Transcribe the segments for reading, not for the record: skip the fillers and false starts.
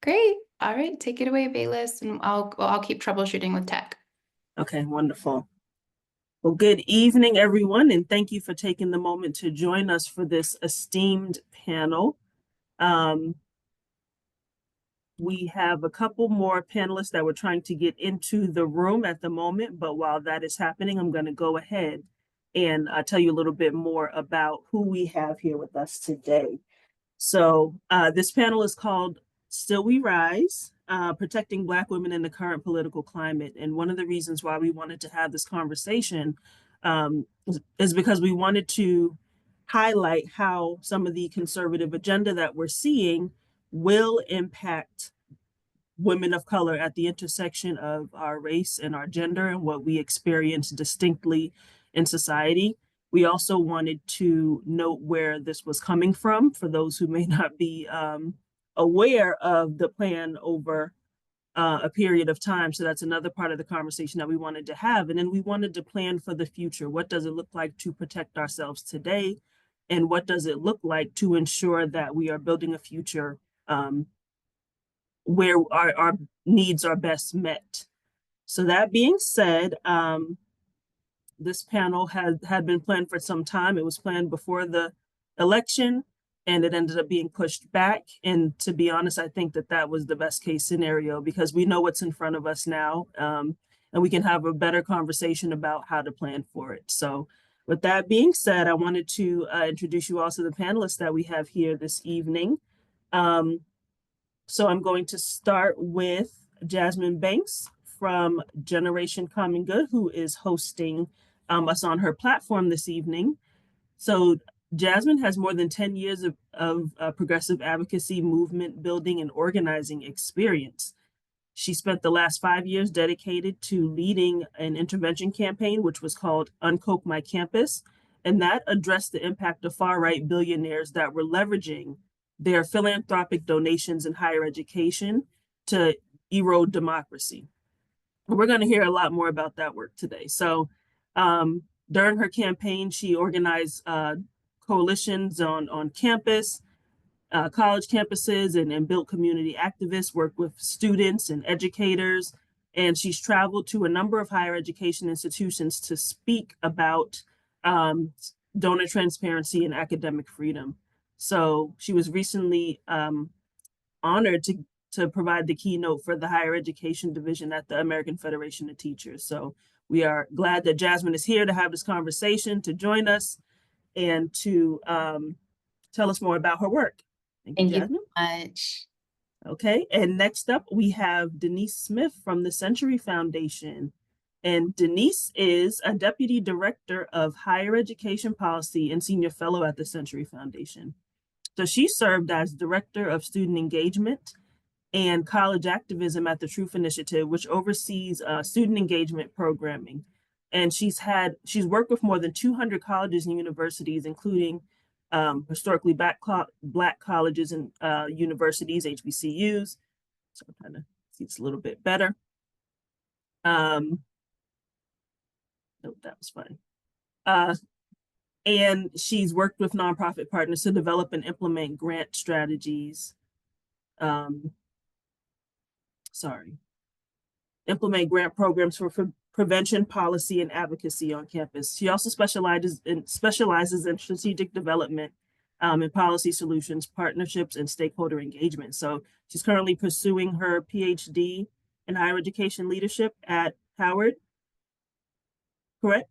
Great. All right, take it away, Bayliss, and I'll keep troubleshooting with tech. Okay, wonderful. Well, good evening, everyone, and thank you for taking the moment to join us for this esteemed panel. We have a couple more panelists that we're trying to get into the room at the moment, but while that is happening, I'm going to go ahead and tell you a little bit more about who we have here with us today. So this panel is called Still We Rise, Protecting Black Women in the Current Political Climate. And one of the reasons why we wanted to have this conversation is because we wanted to highlight how some of the conservative agenda that we're seeing will impact women of color at the intersection of our race and our gender and what we experience distinctly in society. We also wanted to note where this was coming from for those who may not be aware of the plan over a period of time. So that's another part of the conversation that we wanted to have. And then we wanted to plan for the future. What does it look like to protect ourselves today? And what does it look like to ensure that we are building a future where our needs are best met? So that being said, this panel had been planned for some time. It was planned before the election, and it ended up being pushed back. And to be honest, I think that was the best case scenario because we know what's in front of us now, and we can have a better conversation about how to plan for it. So with that being said, I wanted to introduce you all to the panelists that we have here this evening. So I'm going to start with Jasmine Banks from Generation Common Good, who is hosting us on her platform this evening. So Jasmine has more than 10 years of progressive advocacy, movement building, and organizing experience. She spent the last 5 years dedicated to leading an intervention campaign, which was called Uncoke My Campus, and that addressed the impact of far-right billionaires that were leveraging their philanthropic donations in higher education to erode democracy. And we're going to hear a lot more about that work today. So during her campaign, she organized coalitions on campus, college campuses, and built community activists, worked with students and educators. And she's traveled to a number of higher education institutions to speak about donor transparency and academic freedom. So she was recently honored to provide the keynote for the higher education division at the American Federation of Teachers. So we are glad that Jasmine is here to have this conversation, to join us, and to tell us more about her work. Thank you so much. Okay, and next up we have Denise Smith from the Century Foundation. And Denise is a Deputy Director of Higher Education Policy and Senior Fellow at the Century Foundation. So she served as Director of Student Engagement and College Activism at the Truth Initiative, which oversees student engagement programming. And she's worked with more than 200 colleges and universities, including historically Black colleges and universities, HBCUs. So I'm trying to see this a little bit better. Nope, that was fine. And she's worked with nonprofit partners to develop and implement grant strategies. Implement grant programs for prevention, policy, and advocacy on campus. She also specializes in strategic development and policy solutions, partnerships, and stakeholder engagement. So she's currently pursuing her PhD in higher education leadership at Howard, correct?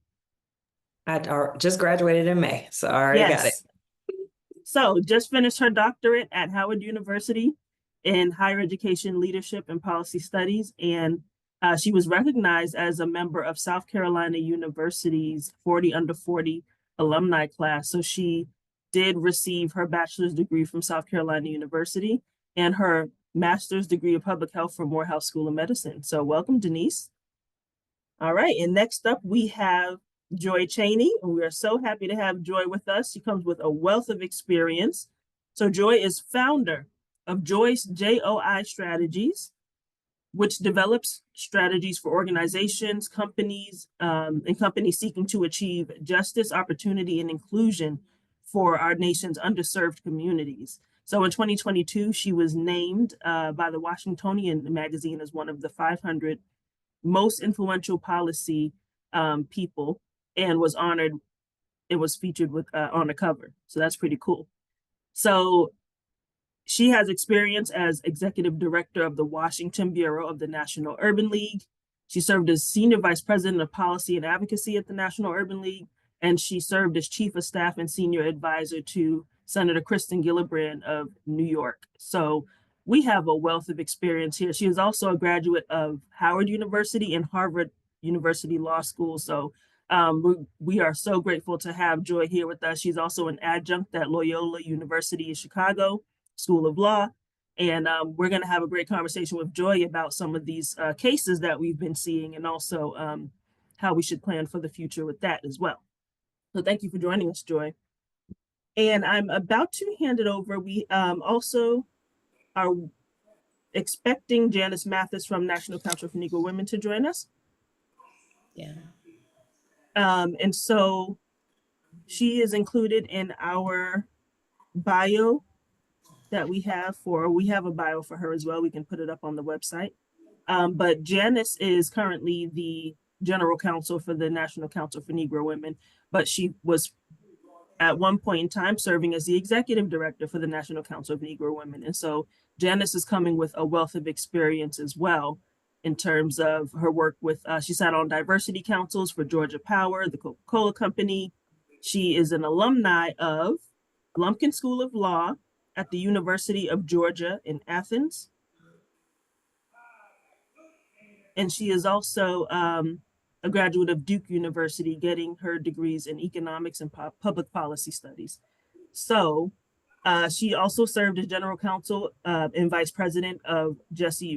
I just graduated in May, so I already got it. So just finished her doctorate at Howard University in higher education leadership and policy studies. And she was recognized as a member of South Carolina University's 40 Under 40 alumni class. So she did receive her bachelor's degree from South Carolina University and her master's degree of public health from Morehouse School of Medicine. So welcome, Denise. All right, and next up we have Joy Chaney, and we are so happy to have Joy with us. She comes with a wealth of experience. So Joy is founder of Joy's JOI Strategies, which develops strategies for organizations, companies, and companies seeking to achieve justice, opportunity, and inclusion for our nation's underserved communities. So in 2022, she was named by the Washingtonian magazine as one of the 500 most influential policy people, and was honored. It was featured with on the cover. So that's pretty cool. So she has experience as executive director of the Washington Bureau of the National Urban League. She served as senior vice president of policy and advocacy at the National Urban League, and she served as chief of staff and senior advisor to Senator Kristen Gillibrand of New York. So we have a wealth of experience here. She is also a graduate of Howard University and Harvard University Law School. So we are so grateful to have Joy here with us. She's also an adjunct at Loyola University in Chicago School of Law. And we're going to have a great conversation with Joy about some of these cases that we've been seeing, and also how we should plan for the future with that as well. So thank you for joining us, Joy. And I'm about to hand it over. We also are expecting Janice Mathis from National Council for Negro Women to join us. Yeah. And so she is included in our bio that we have a bio for her as well. We can put it up on the website. But Janice is currently the general counsel for the National Council for Negro Women, but she was at one point in time serving as the executive director for the National Council of Negro Women. And so Janice is coming with a wealth of experience as well in terms of her work with, she sat on diversity councils for Georgia Power, the Coca-Cola Company. She is an alumni of Lumpkin School of Law at the University of Georgia in Athens. And she is also a graduate of Duke University, getting her degrees in economics and public policy studies. So she also served as general counsel and vice president of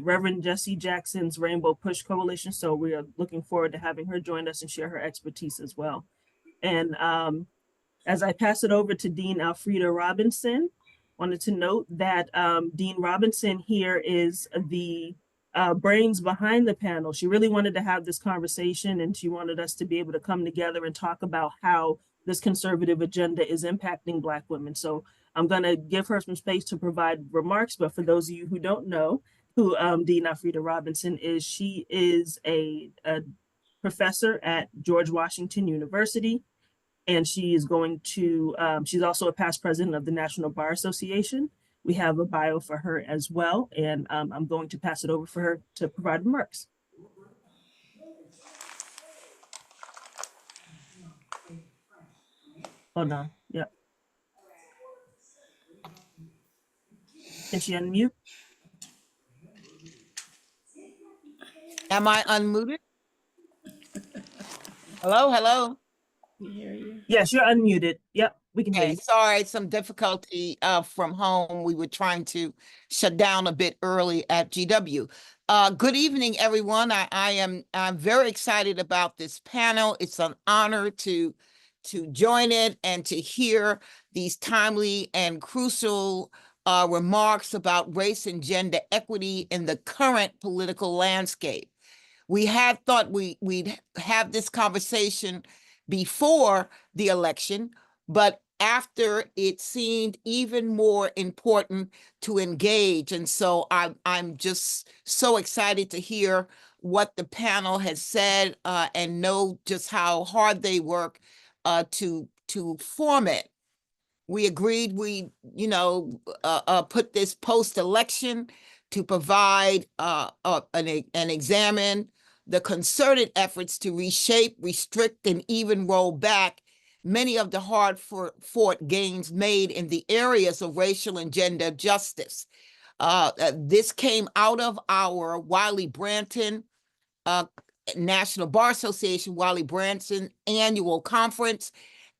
Reverend Jesse Jackson's Rainbow Push Coalition. So we are looking forward to having her join us and share her expertise as well. And as I pass it over to Dean Alfreda Robinson, wanted to note that Dean Robinson here is the brains behind the panel. She really wanted to have this conversation, and she wanted us to be able to come together and talk about how this conservative agenda is impacting Black women. So I'm going to give her some space to provide remarks, but for those of you who don't know who Dean Alfreda Robinson is, she is a professor at George Washington University, and she is going to, she's also a past president of the National Bar Association. We have a bio for her as well, and I'm going to pass it over for her to provide remarks. Hold on, yep. Can she unmute? Am I unmuted? Hello, hello. We hear you. Yes, you're unmuted. Yep, we can hear Okay, you. sorry, some difficulty from home. We were trying to shut down a bit early at GW. Good evening, everyone. I'm very excited about this panel. It's an honor to join it and to hear these timely and crucial remarks about race and gender equity in the current political landscape. We had thought we'd have this conversation before the election, but after it seemed even more important to engage. And so I'm just so excited to hear what the panel has said and know just how hard they work to form it. We agreed we, put this post-election to provide and examine the concerted efforts to reshape, restrict, and even roll back many of the hard-fought gains made in the areas of racial and gender justice. This came out of our Wiley-Branton National Bar Association Wiley-Branton annual conference,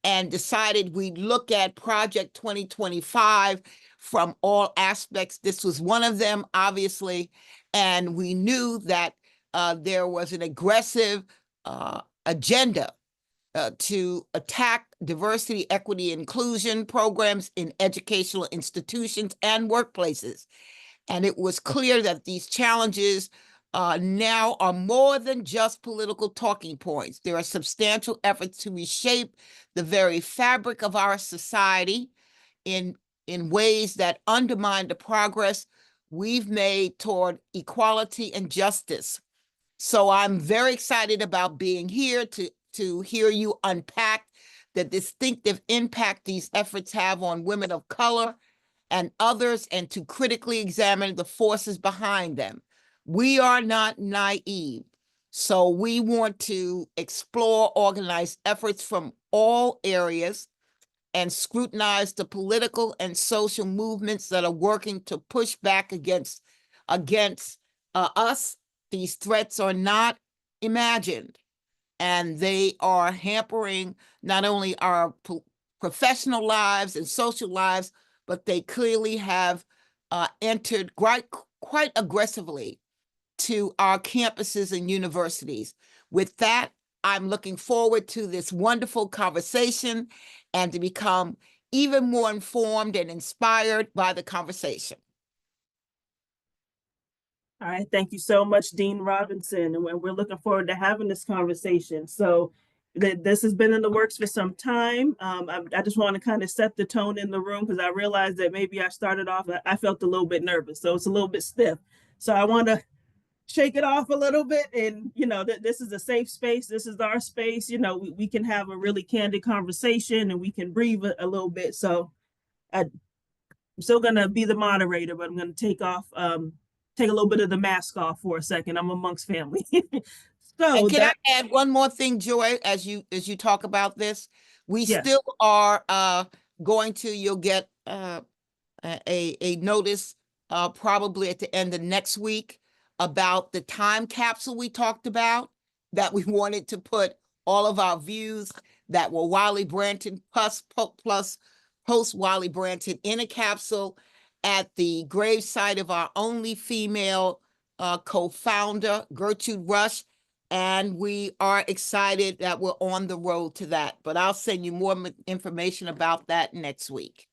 and decided we'd look at Project 2025 from all aspects. This was one of them, obviously, and we knew that there was an aggressive agenda to attack diversity, equity, inclusion programs in educational institutions and workplaces. And it was clear that these challenges now are more than just political talking points. There are substantial efforts to reshape the very fabric of our society in in ways that undermine the progress we've made toward equality and justice. So I'm very excited about being here to hear you unpack the distinctive impact these efforts have on women of color and others, and to critically examine the forces behind them. We are not naive, so we want to explore organized efforts from all areas and scrutinize the political and social movements that are working to push back against us. These threats are not imagined, and they are hampering not only our professional lives and social lives, but they clearly have entered quite aggressively to our campuses and universities. With that, I'm looking forward to this wonderful conversation and to become even more informed and inspired by the conversation. All right, thank you so much, Dean Robinson, and we're looking forward to having this conversation. So this has been in the works for some time. I just want to kind of set the tone in the room because I realized that maybe I started off, I felt a little bit nervous, so it's a little bit stiff. So I want to shake it off a little bit, and this is a safe space. This is our space. We can have a really candid conversation and we can breathe a little bit. So I'm still gonna be the moderator, but I'm gonna take a little bit of the mask off for a second. I'm amongst family. And can I add one more thing, Joy, as you talk about this? We still are you'll get a notice probably at the end of next week about the time capsule we talked about, that we wanted to put all of our views that were Wiley Branton plus post Wiley Branton in a capsule at the gravesite of our only female co-founder, Gertrude Rush. And we are excited that we're on the road to that. But I'll send you more information about that next week.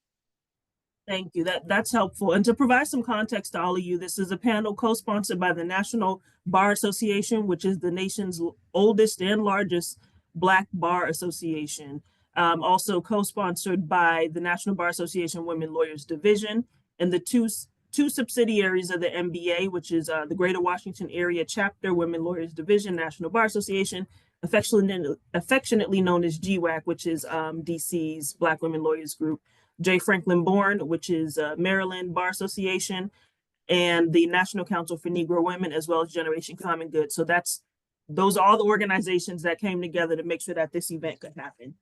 Thank you. That's helpful. And to provide some context to all of you, this is a panel co-sponsored by the National Bar Association, which is the nation's oldest and largest Black bar association. Also co-sponsored by the National Bar Association Women Lawyers Division and the two subsidiaries of the NBA, which is the Greater Washington Area Chapter Women Lawyers Division, National Bar Association, affectionately known as GWAC, which is DC's Black Women Lawyers Group, J. Franklin Bourne, which is Maryland Bar Association, and the National Council for Negro Women, as well as Generation Common Good. So those are all the organizations that came together to make sure that this event could happen.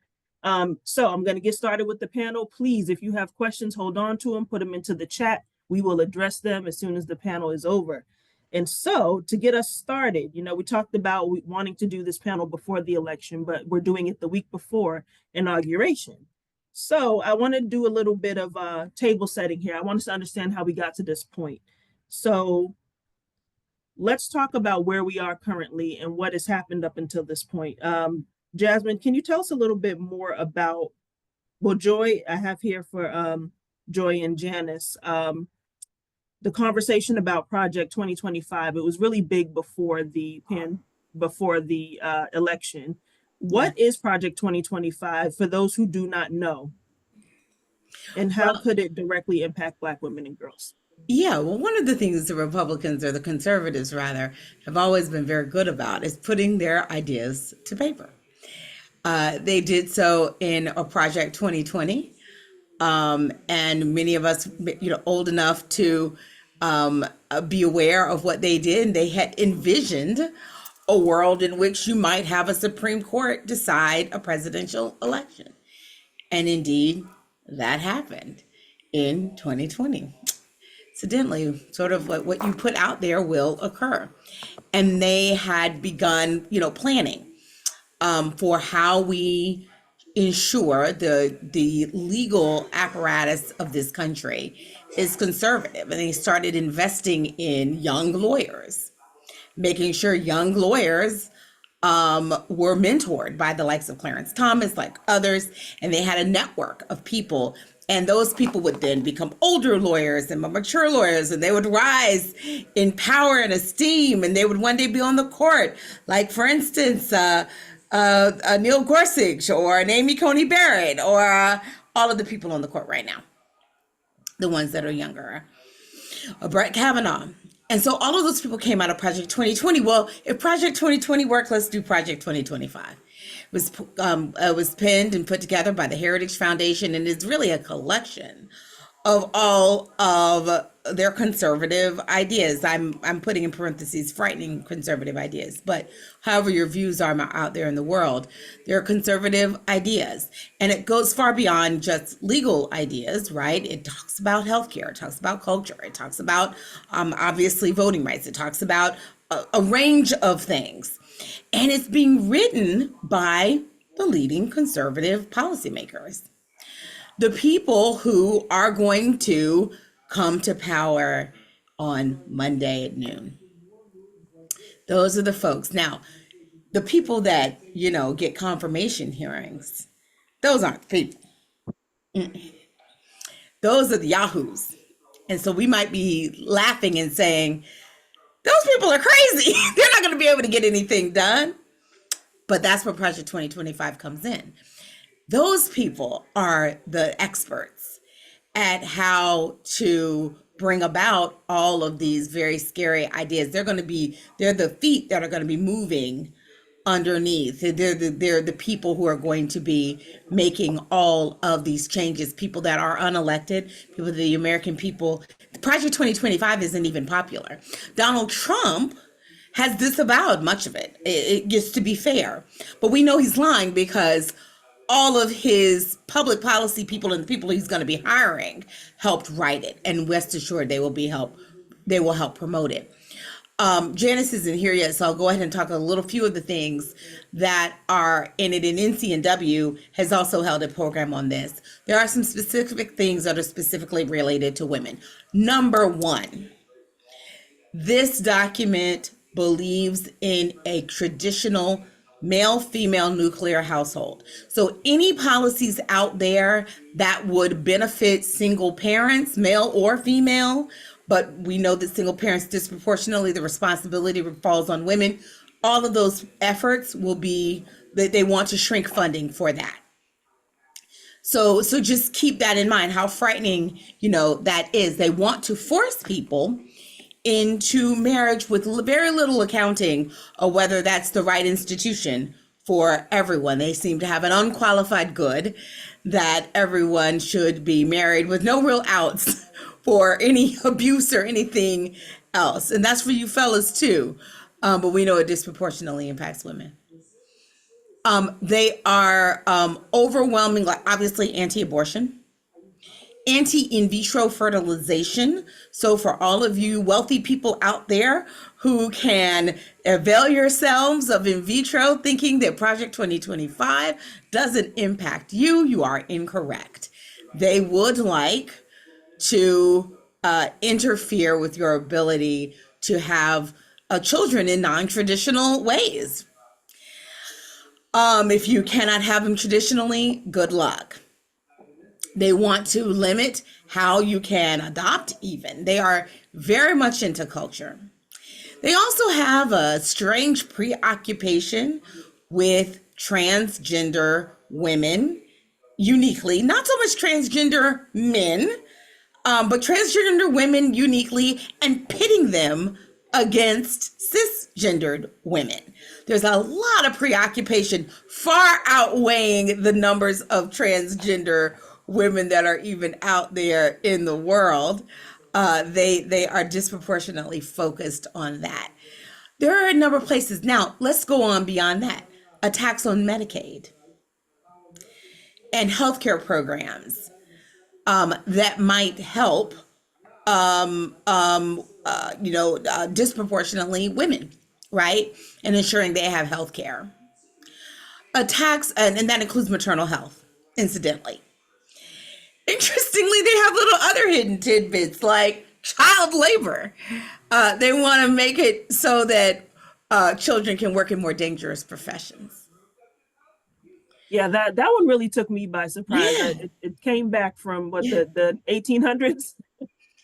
So I'm going to get started with the panel. Please, if you have questions, hold on to them, put them into the chat. We will address them as soon as the panel is over. And so to get us started, we talked about wanting to do this panel before the election, but we're doing it the week before inauguration. So I want to do a little bit of table setting here. I want us to understand how we got to this point. So let's talk about where we are currently and what has happened up until this point. Jasmine, can you tell us a little bit more about, Joy, I have here for Joy and Janice, the conversation about Project 2025. It was really big before the election. What is Project 2025 for those who do not know? And how could it directly impact Black women and girls? Yeah, well, one of the things the Republicans, or the conservatives rather, have always been very good about is putting their ideas to paper. They did so in a Project 2020. And many of us, old enough to be aware of what they did, and they had envisioned a world in which you might have a Supreme Court decide a presidential election. And indeed, that happened in 2020. Incidentally, sort of what you put out there will occur. And they had begun, planning for how we ensure the legal apparatus of this country is conservative. And they started investing in young lawyers, making sure young lawyers were mentored by the likes of Clarence Thomas, like others, and they had a network of people. And those people would then become older lawyers and more mature lawyers, and they would rise in power and esteem, and they would one day be on the court. Like, for instance, Neil Gorsuch or an Amy Coney Barrett or all of the people on the court right now. the ones that are younger. Brett Kavanaugh. And so all of those people came out of Project 2020. Well, if Project 2020 worked, let's do Project 2025. It was penned and put together by the Heritage Foundation, and it's really a collection of all of their conservative ideas. I'm putting in parentheses frightening conservative ideas, but however your views are out there in the world, they're conservative ideas. And it goes far beyond just legal ideas, right? It talks about healthcare, it talks about culture, it talks about obviously voting rights, it talks about a range of things. And it's being written by the leading conservative policymakers, the people who are going to come to power on Monday at noon. Those are the folks. Now, the people that, get confirmation hearings, those aren't the people. Those are the yahoos. And so we might be laughing and saying, those people are crazy. They're not going to be able to get anything done. But that's where Project 2025 comes in. Those people are the experts at how to bring about all of these very scary ideas. They're the feet that are going to be moving underneath. They're the people who are going to be making all of these changes, people that are unelected, people, the American people. Project 2025 isn't even popular. Donald Trump has disavowed much of it, just to be fair. But we know he's lying because all of his public policy people and the people he's going to be hiring helped write it. And rest assured, they will help promote it. Janice isn't here yet, so I'll go ahead and talk a few of the things that are in it. And NCNW has also held a program on this. There are some specific things that are specifically related to women. Number one, this document believes in a traditional male-female nuclear household. So any policies out there that would benefit single parents, male or female, but we know that single parents disproportionately, the responsibility falls on women. All of those efforts will be that they want to shrink funding for that. So just keep that in mind, how frightening, that is. They want to force people into marriage with very little accounting of whether that's the right institution for everyone. They seem to have an unqualified good that everyone should be married with no real outs for any abuse or anything else. And that's for you fellas too. But we know it disproportionately impacts women. They are overwhelmingly, obviously, anti-abortion, anti-in vitro fertilization. So for all of you wealthy people out there who can avail yourselves of in vitro thinking that Project 2025 doesn't impact you, you are incorrect. They would like to interfere with your ability to have children in non-traditional ways. If you cannot have them traditionally, good luck. They want to limit how you can adopt even. They are very much into culture. They also have a strange preoccupation with transgender women, uniquely, not so much transgender men, but transgender women uniquely, and pitting them against cisgendered women. There's a lot of preoccupation, far outweighing the numbers of transgender women that are even out there in the world. They are disproportionately focused on that. There are a number of places. Now, let's go on beyond that. Attacks on Medicaid and healthcare programs that might help, disproportionately women, right? And ensuring they have healthcare. Attacks, and that includes maternal health, incidentally. Interestingly, they have little other hidden tidbits like child labor. They want to make it so that children can work in more dangerous professions. Yeah, that one really took me by surprise. Yeah. It came back from the 1800s.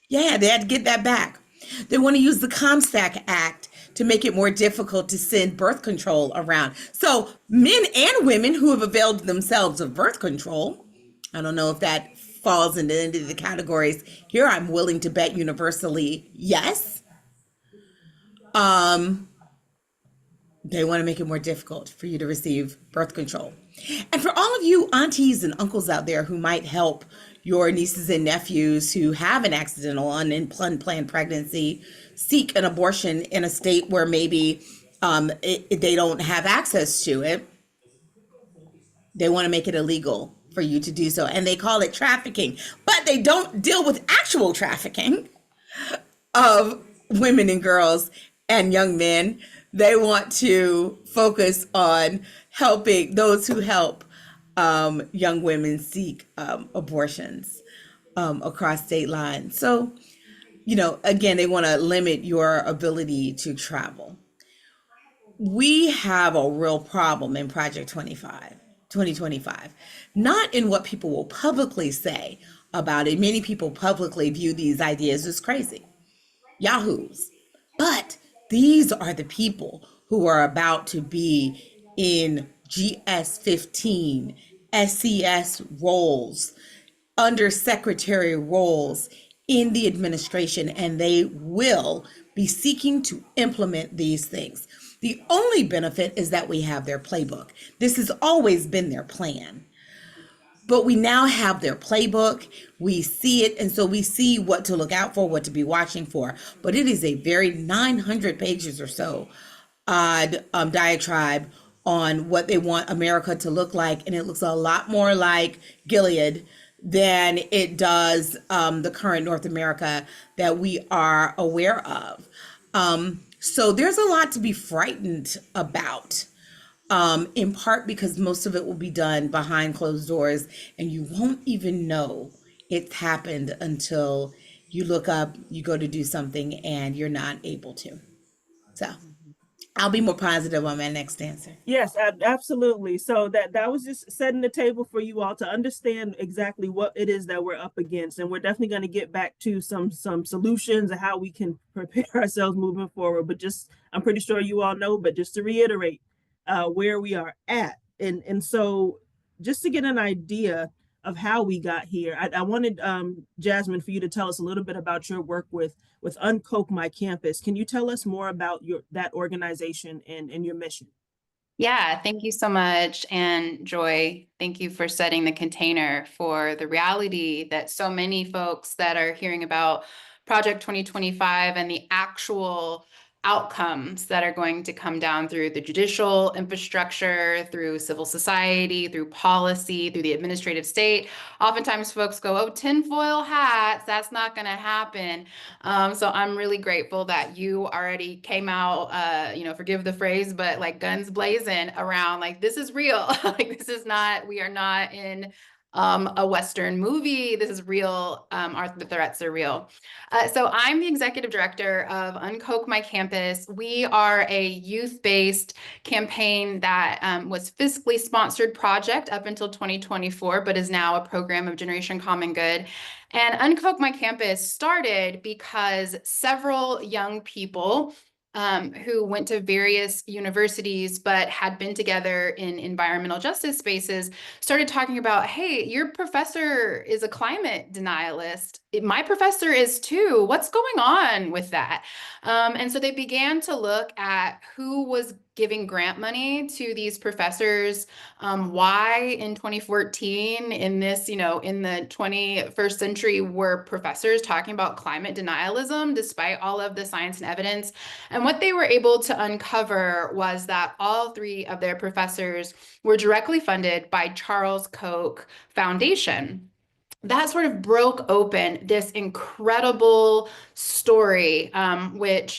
Yeah, they had to get that back. They want to use the Comstock Act to make it more difficult to send birth control around. So men and women who have availed themselves of birth control, I don't know if that falls into any of the categories here, I'm willing to bet universally yes. They want to make it more difficult for you to receive birth control. And for all of you aunties and uncles out there who might help your nieces and nephews who have an accidental unplanned pregnancy seek an abortion in a state where maybe they don't have access to it, they want to make it illegal for you to do so. And they call it trafficking, but they don't deal with actual trafficking of women and girls and young men. They want to focus on helping those who help young women seek abortions across state lines. So, again, they want to limit your ability to travel. We have a real problem in Project 2025, not in what people will publicly say about it. Many people publicly view these ideas as crazy, yahoos. But these are the people who are about to be in GS-15, SES roles, undersecretary roles in the administration, and they will be seeking to implement these things. The only benefit is that we have their playbook. This has always been their plan. But we now have their playbook, we see it, and so we see what to look out for, what to be watching for. But it is a very 900 pages or so diatribe on what they want America to look like, and it looks a lot more like Gilead than it does the current North America that we are aware of. So there's a lot to be frightened about. In part because most of it will be done behind closed doors and you won't even know it's happened until you look up, you go to do something and you're not able to. So I'll be more positive on my next answer. Yes, absolutely. So that was just setting the table for you all to understand exactly what it is that we're up against. And we're definitely going to get back to some solutions and how we can prepare ourselves moving forward. But just, I'm pretty sure you all know, but just to reiterate, where we are at. And so just to get an idea of how we got here, I wanted Jasmine for you to tell us a little bit about your work with Uncoke My Campus. Can you tell us more about that organization and your mission? Yeah, thank you so much. And Joy, thank you for setting the container for the reality that so many folks that are hearing about Project 2025 and the actual outcomes that are going to come down through the judicial infrastructure, through civil society, through policy, through the administrative state. Oftentimes folks go, oh, tinfoil hats, that's not going to happen. So I'm really grateful that you already came out, forgive the phrase, but like guns blazing around, like, this is real. Like, this is not, we are not in a Western movie. This is real. The threats are real. So I'm the executive director of Uncoke My Campus. We are a youth-based campaign that was fiscally sponsored project up until 2024, but is now a program of Generation Common Good. And Uncoke My Campus started because several young people who went to various universities but had been together in environmental justice spaces started talking about, hey, your professor is a climate denialist. My professor is too. What's going on with that? And so they began to look at who was giving grant money to these professors, why in 2014 in this, in the 21st century were professors talking about climate denialism despite all of the science and evidence. And what they were able to uncover was that all three of their professors were directly funded by Charles Koch Foundation. That sort of broke open this incredible story, which,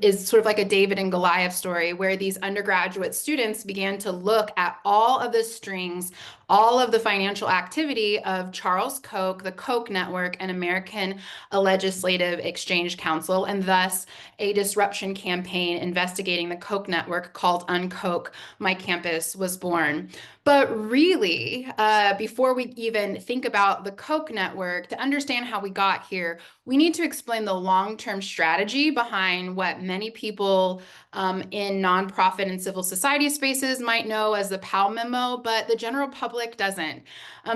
is sort of like a David and Goliath story, where these undergraduate students began to look at all of the strings, all of the financial activity of Charles Koch, the Koch Network, and American Legislative Exchange Council, and thus a disruption campaign investigating the Koch Network called Uncoke My Campus was born. But really, before we even think about the Koch network, to understand how we got here, we need to explain the long-term strategy behind what many people in nonprofit and civil society spaces might know as the Powell memo, but the general public doesn't.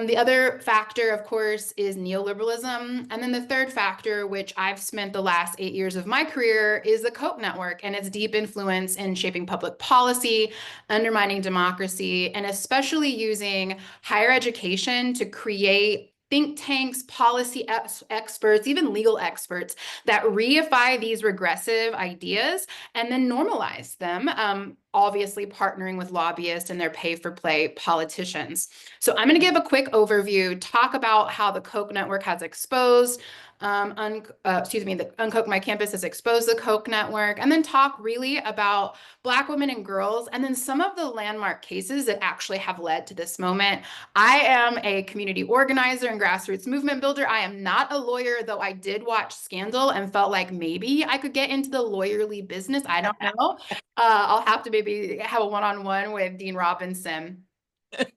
The other factor, of course, is neoliberalism. And then the third factor, which I've spent the last 8 years of my career, is the Koch network and its deep influence in shaping public policy, undermining democracy, and especially using higher education to create think tanks, policy experts, even legal experts that reify these regressive ideas and then normalize them, obviously partnering with lobbyists and their pay-for-play politicians. So I'm going to give a quick overview, talk about how the Koch network has exposed, the Uncoke My Campus has exposed the Koch network, and then talk really about Black women and girls, and then some of the landmark cases that actually have led to this moment. I am a community organizer and grassroots movement builder. I am not a lawyer, though I did watch Scandal and felt like maybe I could get into the lawyerly business. I don't know. I'll have to maybe have a one-on-one with Dean Robinson.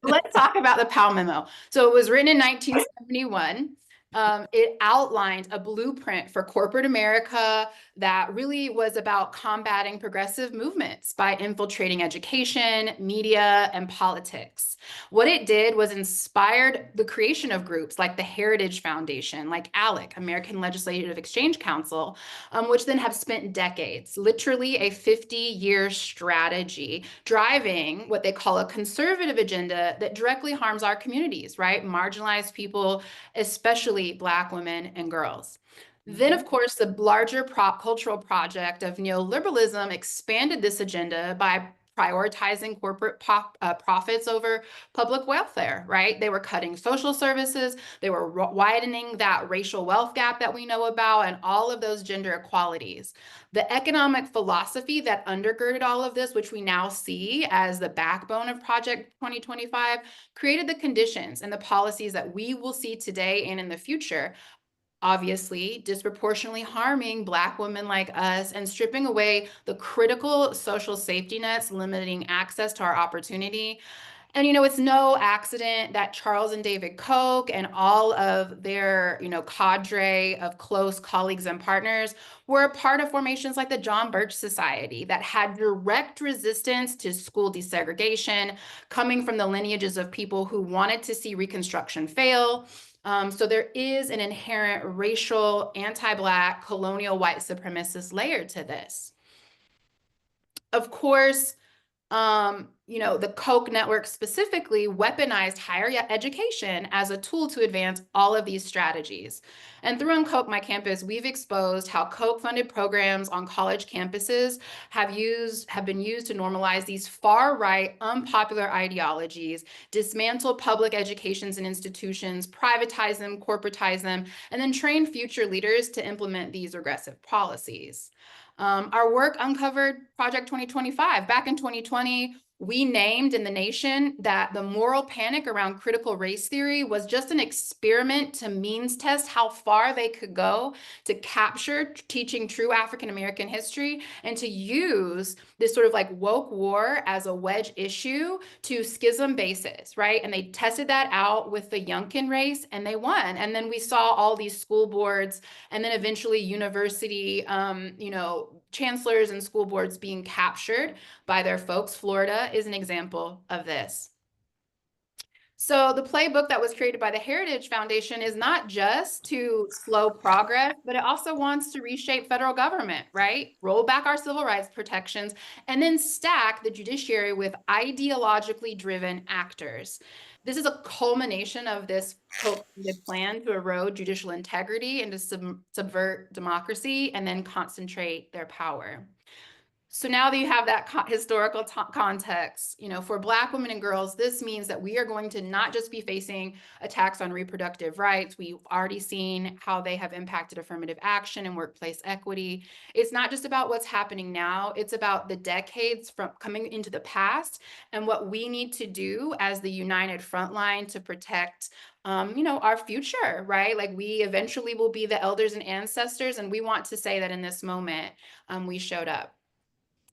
Let's talk about the Powell memo. So it was written in 1971. It outlined a blueprint for corporate America that really was about combating progressive movements by infiltrating education, media, and politics. What it did was inspired the creation of groups like the Heritage Foundation, like ALEC, American Legislative Exchange Council, which then have spent decades, literally a 50-year strategy, driving what they call a conservative agenda that directly harms our communities, right? Marginalized people, especially Black women and girls. Then, of course, the larger cultural project of neoliberalism expanded this agenda by prioritizing corporate profits over public welfare, right? They were cutting social services, they were widening that racial wealth gap that we know about, and all of those gender equalities. The economic philosophy that undergirded all of this, which we now see as the backbone of Project 2025, created the conditions and the policies that we will see today and in the future, obviously disproportionately harming Black women like us and stripping away the critical social safety nets, limiting access to our opportunity. And, it's no accident that Charles and David Koch and all of their, cadre of close colleagues and partners were a part of formations like the John Birch Society that had direct resistance to school desegregation, coming from the lineages of people who wanted to see Reconstruction fail. So there is an inherent racial, anti-Black, colonial white supremacist layer to this. Of course, the Koch network specifically weaponized higher education as a tool to advance all of these strategies. And through Uncoke My Campus, we've exposed how Koch-funded programs on college campuses have been used to normalize these far-right, unpopular ideologies, dismantle public educations and institutions, privatize them, corporatize them, and then train future leaders to implement these regressive policies. Our work uncovered Project 2025. Back in 2020, we named in the nation that the moral panic around critical race theory was just an experiment to means test how far they could go to capture teaching true African American history and to use this sort of like woke war as a wedge issue to schism bases, right? And they tested that out with the Yunkin race and they won. And then we saw all these school boards and then eventually university, chancellors and school boards being captured by their folks. Florida is an example of this. So the playbook that was created by the Heritage Foundation is not just to slow progress, but it also wants to reshape federal government, right? Roll back our civil rights protections and then stack the judiciary with ideologically driven actors. This is a culmination of this plan to erode judicial integrity and to subvert democracy and then concentrate their power. So now that you have that historical context, for Black women and girls, this means that we are going to not just be facing attacks on reproductive rights. We've already seen how they have impacted affirmative action and workplace equity. It's not just about what's happening now. It's about the decades from coming into the past and what we need to do as the united front line to protect our future, right? Like we eventually will be the elders and ancestors, and we want to say that in this moment, we showed up.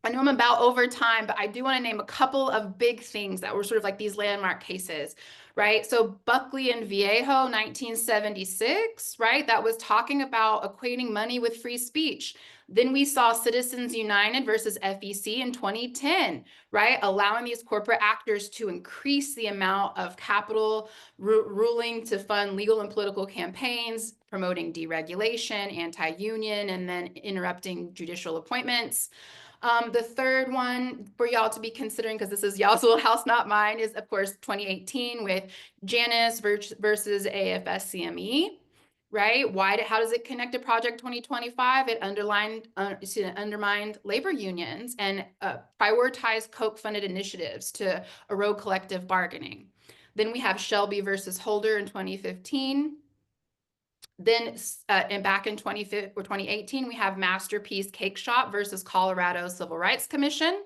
I know I'm about over time, but I do want to name a couple of big things that were sort of like these landmark cases. right? So Buckley and Viejo, 1976, right? That was talking about equating money with free speech. Then we saw Citizens United versus FEC in 2010, right? Allowing these corporate actors to increase the amount of capital ruling to fund legal and political campaigns, promoting deregulation, anti-union, and then interrupting judicial appointments. The third one for y'all to be considering, because this is y'all's little house, not mine, is of course 2018 with Janus versus AFSCME, right? How does it connect to Project 2025? It undermined labor unions and prioritized Koch-funded initiatives to erode collective bargaining. Then we have Shelby versus Holder in 2015. Then and back in 2018, we have Masterpiece Cake Shop versus Colorado Civil Rights Commission.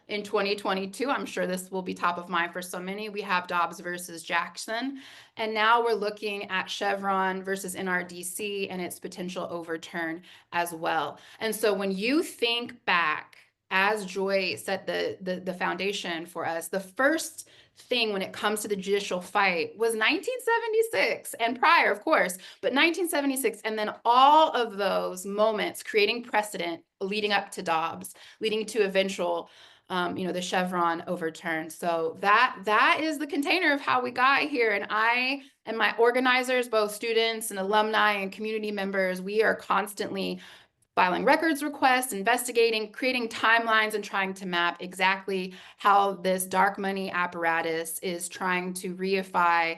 In 2022, I'm sure this will be top of mind for so many, we have Dobbs versus Jackson. And now we're looking at Chevron versus NRDC and its potential overturn as well. And so when you think back, as Joy set the foundation for us, the first thing when it comes to the judicial fight was 1976 and prior, of course, but 1976. And then all of those moments creating precedent leading up to Dobbs, leading to eventual the Chevron overturn. So that is the container of how we got here. And I and my organizers, both students and alumni and community members, we are constantly filing records requests, investigating, creating timelines, and trying to map exactly how this dark money apparatus is trying to reify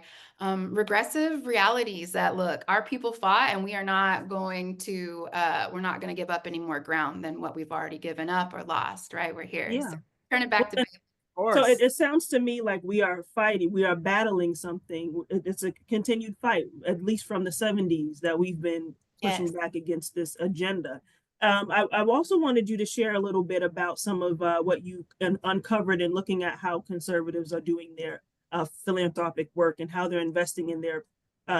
regressive realities that, look, our people fought and we are not going to, we're not going to give up any more ground than what we've already given up or lost, right? We're here. Yeah. So turn it back to Bayliss. So it sounds to me like we are fighting, we are battling something. It's a continued fight, at least from the 70s, that we've been pushing back against this agenda. I've also wanted you to share a little bit about some of what you uncovered in looking at how conservatives are doing their philanthropic work and how they're investing in their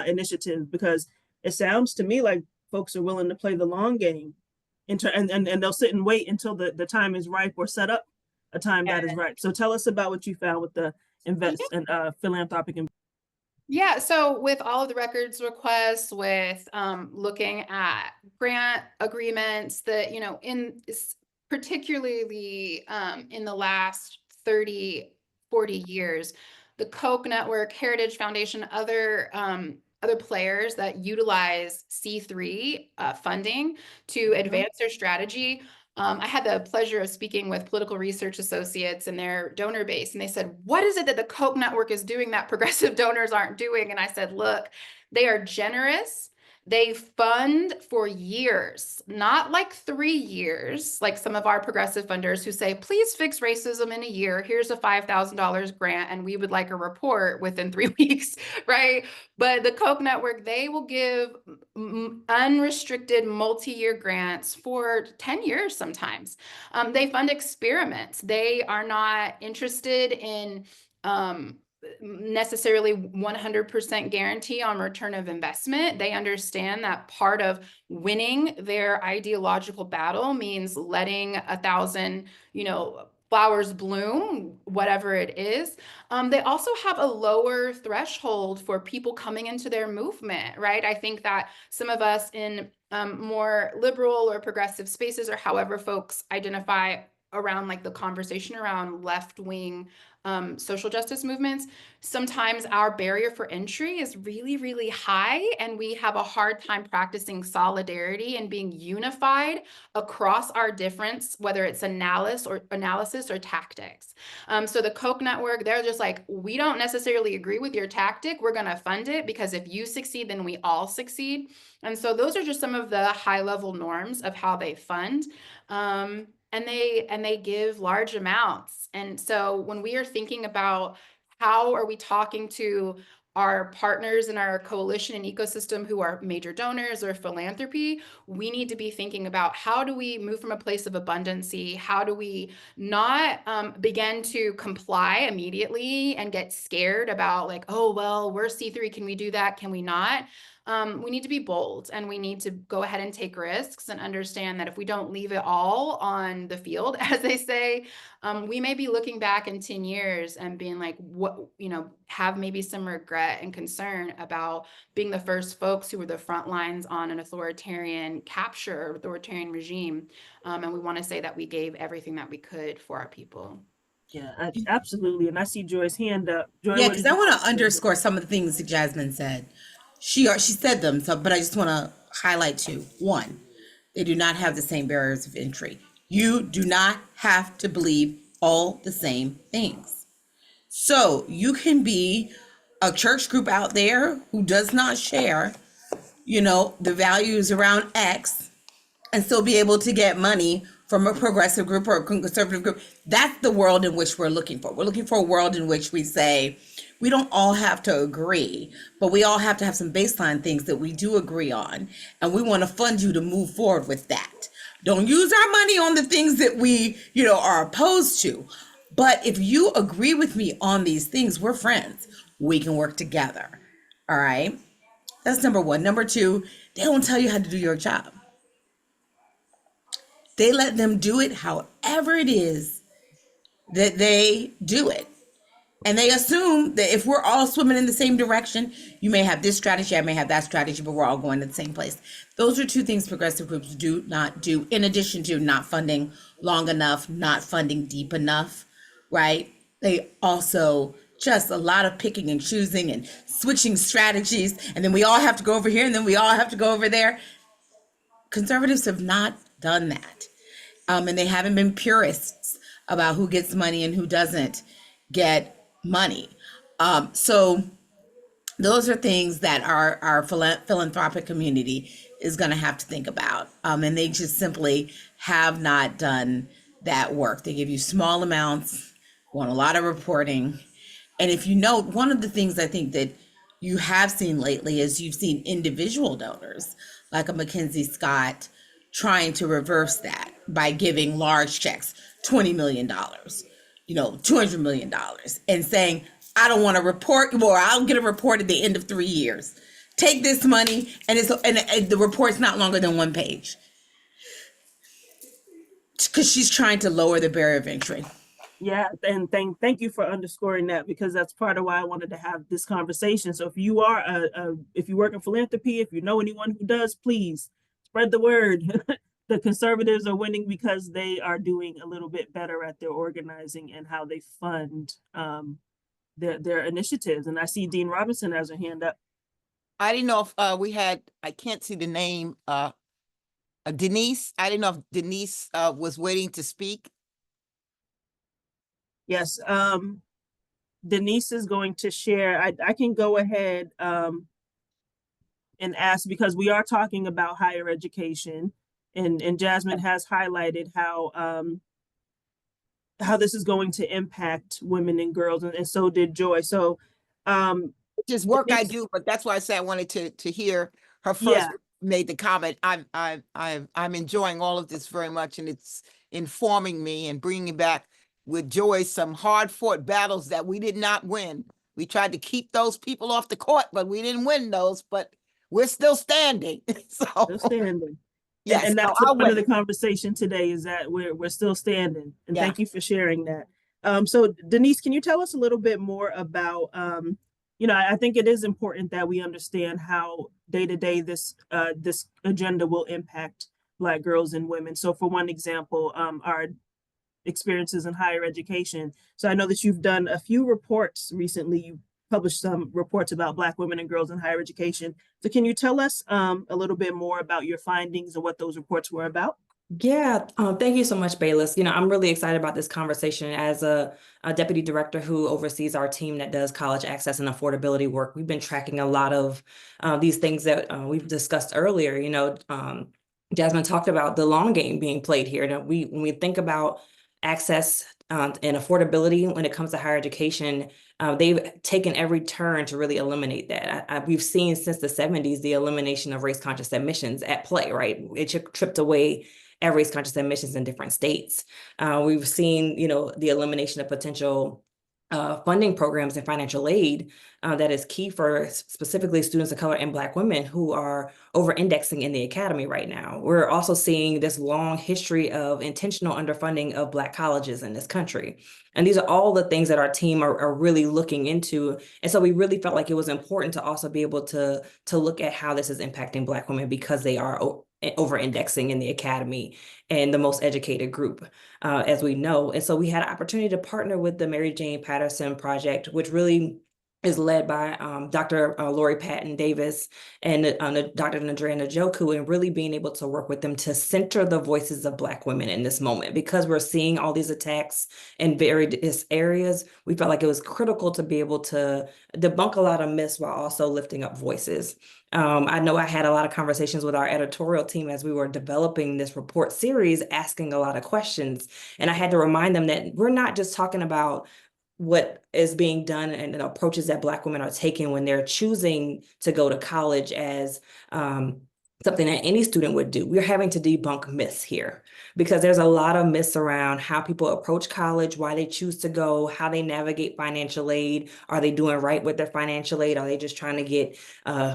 initiatives, because it sounds to me like folks are willing to play the long game and they'll sit and wait until the time is ripe or set up a time that is ripe. So tell us about what you found with the philanthropic. Yeah, so with all of the records requests, with looking at grant agreements that, in particularly in the last 30, 40 years, the Koch network, Heritage Foundation, other players that utilize C3 funding to advance their strategy. I had the pleasure of speaking with political research associates and their donor base, and they said, what is it that the Koch network is doing that progressive donors aren't doing? And I said, look, they are generous. They fund for years, not like 3 years, like some of our progressive funders who say, please fix racism in a year. Here's a $5,000 grant, and we would like a report within 3 weeks, right? But the Koch network, they will give unrestricted multi-year grants for 10 years sometimes. They fund experiments. They are not interested in necessarily 100% guarantee on return of investment. They understand that part of winning their ideological battle means letting 1,000, flowers bloom, whatever it is. They also have a lower threshold for people coming into their movement, right? I think that some of us in more liberal or progressive spaces, or however folks identify around like the conversation around left-wing social justice movements, sometimes our barrier for entry is really, really high, and we have a hard time practicing solidarity and being unified across our difference, whether it's analysis or tactics. So the Koch network, they're just like, we don't necessarily agree with your tactic. We're going to fund it because if you succeed, then we all succeed. And so those are just some of the high-level norms of how they fund. And they give large amounts. And so when we are thinking about how are we talking to our partners in our coalition and ecosystem who are major donors or philanthropy, we need to be thinking about how do we move from a place of abundancy? How do we not begin to comply immediately and get scared about like, oh, well, we're C3, can we do that? Can we not? we need to be bold, and we need to go ahead and take risks and understand that if we don't leave it all on the field, as they say, we may be looking back in 10 years and being like, what, have maybe some regret and concern about being the first folks who were the front lines on an authoritarian capture, authoritarian regime. And we want to say that we gave everything that we could for our people. Yeah, absolutely. And I see Joy's hand up. Joy, Yeah, what because did I you want say? to underscore some of the things that Jasmine said. She said them, so but I just want to highlight two. One, they do not have the same barriers of entry. You do not have to believe all the same things. So you can be a church group out there who does not share, the values around X, and still be able to get money from a progressive group or a conservative group. That's the world in which we're looking for. We're looking for a world in which we say, we don't all have to agree, but we all have to have some baseline things that we do agree on. And we want to fund you to move forward with that. Don't use our money on the things that we, are opposed to. But if you agree with me on these things, we're friends. We can work together. All right. That's number one. Number two, they don't tell you how to do your job. They let them do it however it is that they do it. And they assume that if we're all swimming in the same direction, you may have this strategy, I may have that strategy, but we're all going to the same place. Those are two things progressive groups do not do, in addition to not funding long enough, not funding deep enough, right? They also just a lot of picking and choosing and switching strategies. And then we all have to go over here and then we all have to go over there. Conservatives have not done that. And they haven't been purists about who gets money and who doesn't get money. So those are things that our philanthropic community is going to have to think about. And they just simply have not done that work. They give you small amounts, want a lot of reporting. And if you know, one of the things I think that you have seen lately is you've seen individual donors like a Mackenzie Scott trying to reverse that by giving large checks, $20 million, $200 million, and saying, I don't want to report, or I'll get a report at the end of 3 years. Take this money, and the report's not longer than 1 page. Because she's trying to lower the barrier of entry. Yeah, and thank you for underscoring that, because that's part of why I wanted to have this conversation. So if you are if you work in philanthropy, if you know anyone who does, please spread the word. The conservatives are winning because they are doing a little bit better at their organizing and how they fund their initiatives. And I see Dean Robinson has her hand up. I didn't know if we had, I can't see the name, Denise. I didn't know if Denise was waiting to speak. Yes, Denise is going to share. I can go ahead and ask, because we are talking about higher education, and Jasmine has highlighted how this is going to impact women and girls, and so did Joy. So Just work Denise, I do, but that's why I said I wanted to hear her first. Yeah. Made the comment. I'm enjoying all of this very much, and it's informing me and bringing back with Joy some hard fought battles that we did not win. We tried to keep those people off the court, but we didn't win those. But we're still standing. So still standing. yes, and that's I'll part of the wait. conversation today, is that we're still standing. And Yeah. thank you for sharing that. So Denise, can you tell us a little bit more about I think it is important that we understand how day to day this agenda will impact Black girls and women. So for one example, our experiences in higher education. So I know that you've done a few reports recently. You published some reports about Black women and girls in higher education. So can you tell us a little bit more about your findings and what those reports were about? Yeah, thank you so much, Bayliss. I'm really excited about this conversation. As a deputy director who oversees our team that does college access and affordability work, we've been tracking a lot of these things that we've discussed earlier. Jasmine talked about the long game being played here. When we think about access and affordability when it comes to higher education, they've taken every turn to really eliminate that. We've seen since the 70s the elimination of race-conscious admissions at play, right? It tripped away at race-conscious admissions in different states. We've seen, the elimination of potential funding programs and financial aid that is key for specifically students of color and Black women who are over-indexing in the academy right now. We're also seeing this long history of intentional underfunding of Black colleges in this country. And these are all the things that our team are really looking into. And so we really felt like it was important to also be able to look at how this is impacting Black women because they are over-indexing in the academy and the most educated group, as we know. And so we had an opportunity to partner with the Mary Jane Patterson Project, which really is led by Dr. Lori Patton Davis and Dr. Nadrea Njoku, and really being able to work with them to center the voices of Black women in this moment. Because we're seeing all these attacks in various areas, we felt like it was critical to be able to debunk a lot of myths while also lifting up voices. I know I had a lot of conversations with our editorial team as we were developing this report series, asking a lot of questions. And I had to remind them that we're not just talking about what is being done and the approaches that Black women are taking when they're choosing to go to college as something that any student would do. We're having to debunk myths here because there's a lot of myths around how people approach college, why they choose to go, how they navigate financial aid. Are they doing right with their financial aid? Are they just trying to get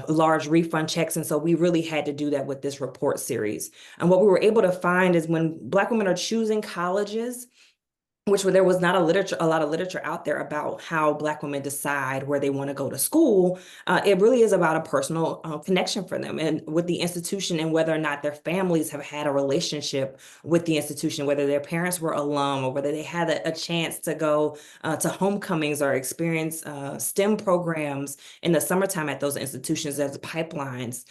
large refund checks? And so we really had to do that with this report series. And what we were able to find is when Black women are choosing colleges, which there was not a lot of literature out there about how Black women decide where they want to go to school. It really is about a personal connection for them and with the institution, and whether or not their families have had a relationship with the institution, whether their parents were alum or whether they had a chance to go to homecomings or experience STEM programs in the summertime at those institutions as pipelines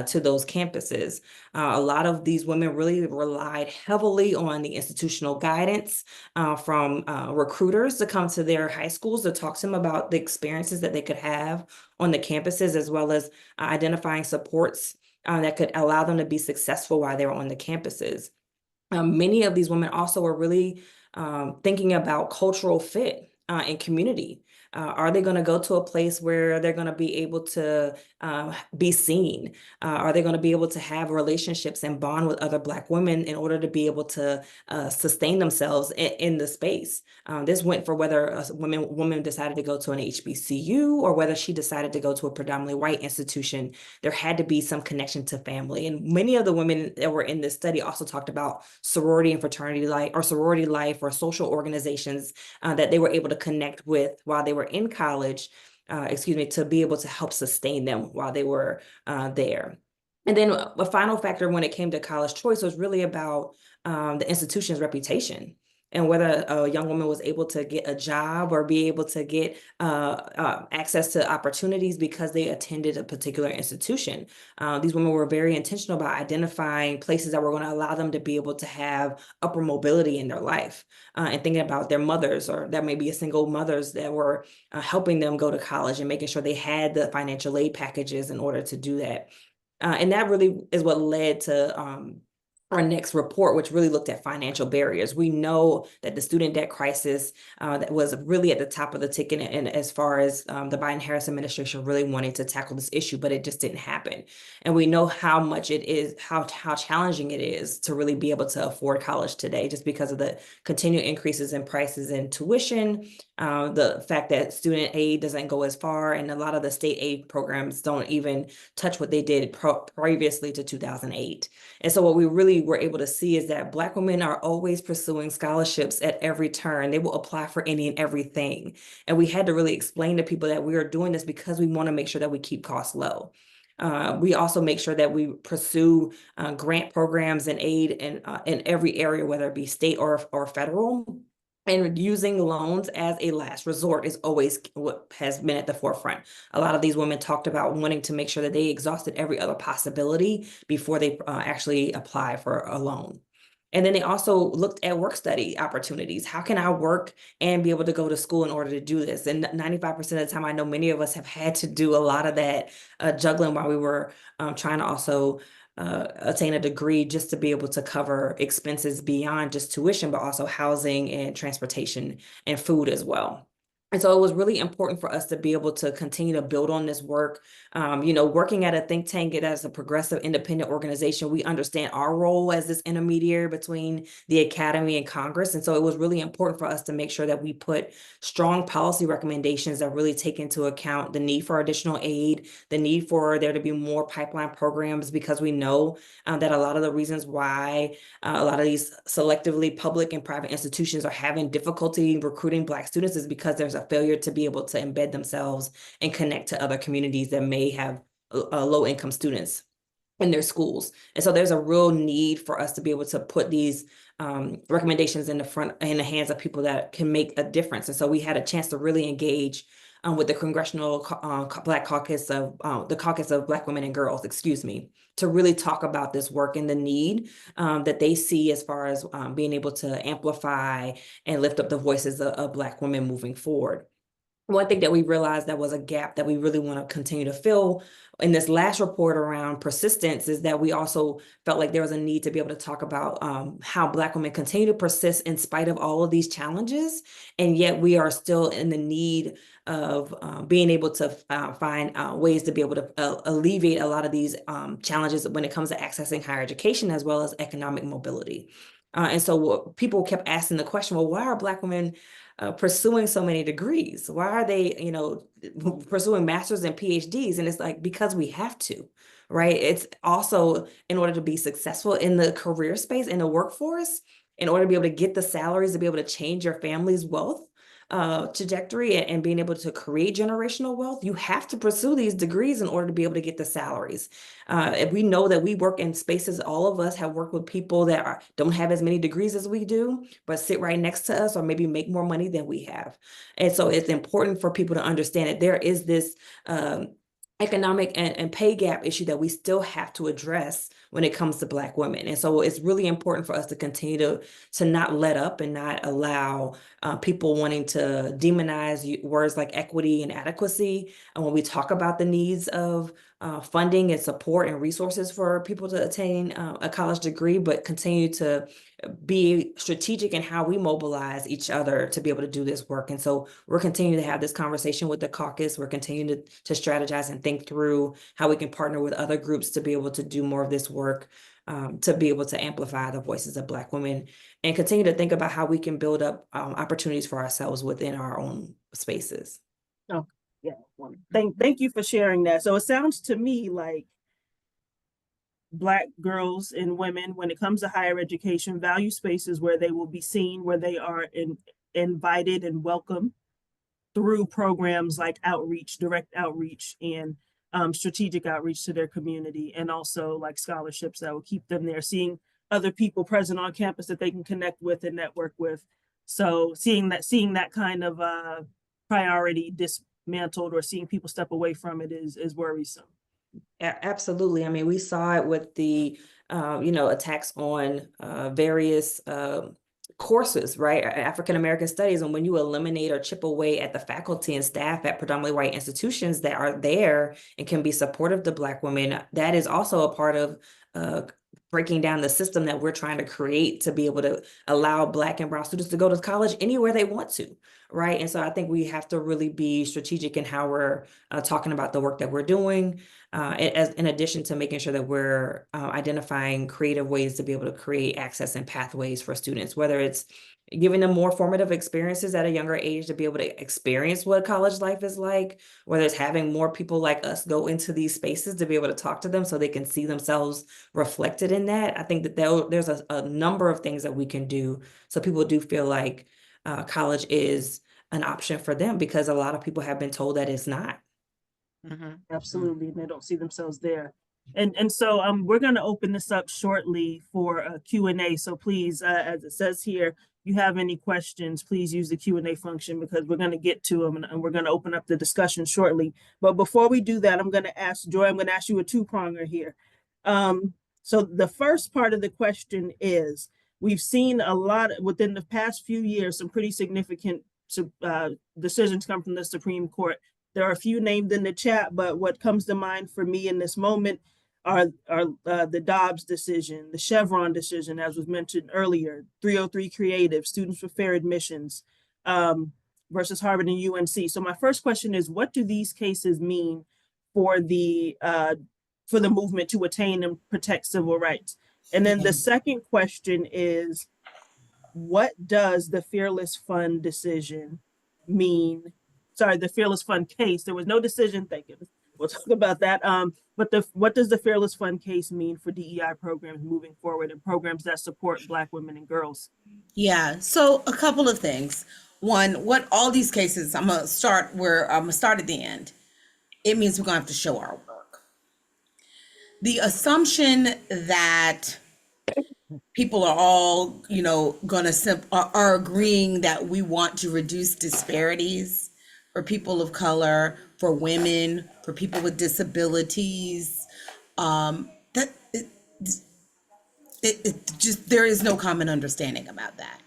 to those campuses. A lot of these women really relied heavily on the institutional guidance from recruiters to come to their high schools to talk to them about the experiences that they could have on the campuses, as well as identifying supports that could allow them to be successful while they were on the campuses. Many of these women also were really thinking about cultural fit and community. Are they going to go to a place where they're going to be able to be seen? Are they going to be able to have relationships and bond with other Black women in order to be able to sustain themselves in the space? This went for whether a woman decided to go to an HBCU or whether she decided to go to a predominantly white institution. There had to be some connection to family. And many of the women that were in this study also talked about sorority and fraternity life or sorority life or social organizations that they were able to connect with while they were in college, to be able to help sustain them while they were there. And then a final factor when it came to college choice was really about the institution's reputation and whether a young woman was able to get a job or be able to get access to opportunities because they attended a particular institution. These women were very intentional about identifying places that were going to allow them to be able to have upper mobility in their life and thinking about their mothers, or that may be a single mothers that were helping them go to college and making sure they had the financial aid packages in order to do that. And that really is what led to our next report, which really looked at financial barriers. We know that the student debt crisis that was really at the top of the ticket, and as far as the Biden-Harris administration really wanting to tackle this issue, but it just didn't happen. And we know how much it is, how challenging it is to really be able to afford college today, just because of the continued increases in prices and tuition, the fact that student aid doesn't go as far, and a lot of the state aid programs don't even touch what they did previously to 2008. And so what we really were able to see is that Black women are always pursuing scholarships at every turn. They will apply for any and everything. And we had to really explain to people that we are doing this because we want to make sure that we keep costs low. We also make sure that we pursue grant programs and aid in every area, whether it be state or federal. And using loans as a last resort is always what has been at the forefront. A lot of these women talked about wanting to make sure that they exhausted every other possibility before they actually apply for a loan. And then they also looked at work study opportunities. How can I work and be able to go to school in order to do this? And 95% of the time, I know many of us have had to do a lot of that juggling while we were trying to also attain a degree, just to be able to cover expenses beyond just tuition, but also housing and transportation and food as well. And so it was really important for us to be able to continue to build on this work. Working at a think tank and as a progressive independent organization, we understand our role as this intermediary between the academy and Congress. And so it was really important for us to make sure that we put strong policy recommendations that really take into account the need for additional aid, the need for there to be more pipeline programs, because we know that a lot of the reasons why a lot of these selectively public and private institutions are having difficulty recruiting Black students is because there's a failure to be able to embed themselves and connect to other communities that may have low-income students in their schools. And so there's a real need for us to be able to put these recommendations in the hands of people that can make a difference. And so we had a chance to really engage with the Congressional Black Caucus of the Caucus of Black Women and Girls, to really talk about this work and the need that they see as far as being able to amplify and lift up the voices of Black women moving forward. One thing that we realized that was a gap that we really want to continue to fill in this last report around persistence is that we also felt like there was a need to be able to talk about how Black women continue to persist in spite of all of these challenges, and yet we are still in the need of being able to find ways to be able to alleviate a lot of these challenges when it comes to accessing higher education as well as economic mobility. And so people kept asking the question, well, why are Black women pursuing so many degrees? Why are they, pursuing masters and PhDs? And it's like, because we have to, right? It's also in order to be successful in the career space, in the workforce, in order to be able to get the salaries, to be able to change your family's wealth trajectory and being able to create generational wealth, you have to pursue these degrees in order to be able to get the salaries. If we know that we work in spaces, all of us have worked with people that don't have as many degrees as we do, but sit right next to us or maybe make more money than we have. And so it's important for people to understand that there is this economic and pay gap issue that we still have to address when it comes to Black women. And so it's really important for us to continue to not let up and not allow people wanting to demonize words like equity and adequacy. And when we talk about the needs of funding and support and resources for people to attain a college degree, but continue to be strategic in how we mobilize each other to be able to do this work. And so we're continuing to have this conversation with the caucus. We're continuing to strategize and think through how we can partner with other groups to be able to do more of this work, to be able to amplify the voices of Black women and continue to think about how we can build up opportunities for ourselves within our own spaces. Oh, yeah. Thank you for sharing that. So it sounds to me like Black girls and women, when it comes to higher education, value spaces where they will be seen, where they are invited and welcome through programs like outreach, direct outreach, and strategic outreach to their community, and also like scholarships that will keep them there, seeing other people present on campus that they can connect with and network with. So seeing that kind of priority dismantled or seeing people step away from it is worrisome. Absolutely. I mean, we saw it with the, attacks on various courses, right? African-American studies. And when you eliminate or chip away at the faculty and staff at predominantly white institutions that are there and can be supportive to Black women, that is also a part of breaking down the system that we're trying to create to be able to allow Black and brown students to go to college anywhere they want to, right? And so I think we have to really be strategic in how we're talking about the work that we're doing, in addition to making sure that we're identifying creative ways to be able to create access and pathways for students, whether it's giving them more formative experiences at a younger age to be able to experience what college life is like, whether it's having more people like us go into these spaces to be able to talk to them so they can see themselves reflected in that. I think that there's a number of things that we can do so people do feel like college is an option for them, because a lot of people have been told that it's not. Mm-hmm. Absolutely, and they don't see themselves there. And so we're going to open this up shortly for a Q&A. So please, as it says here, you have any questions, please use the Q&A function, because we're going to get to them and we're going to open up the discussion shortly. But before we do that, I'm going to ask Joy, I'm going to ask you a two-pronger here. So the first part of the question is, we've seen a lot within the past few years, some pretty significant decisions come from the Supreme Court. There are a few named in the chat, but what comes to mind for me in this moment are the Dobbs decision, the Chevron decision, as was mentioned earlier, 303 Creative, Students for Fair Admissions, versus Harvard and UNC. So my first question is, what do these cases mean for the movement to attain and protect civil rights? And then the second question is, what does the Fearless Fund decision mean? Sorry, the Fearless Fund case. There was no decision. Thank you. We'll talk about that. But what does the Fearless Fund case mean for DEI programs moving forward and programs that support Black women and girls? Yeah, so a couple of things. One, what all these cases, I'm gonna start at the end. It means we're gonna have to show our work. The assumption that people are all, are agreeing that we want to reduce disparities for people of color, for women, for people with disabilities, that it just, there is no common understanding about that.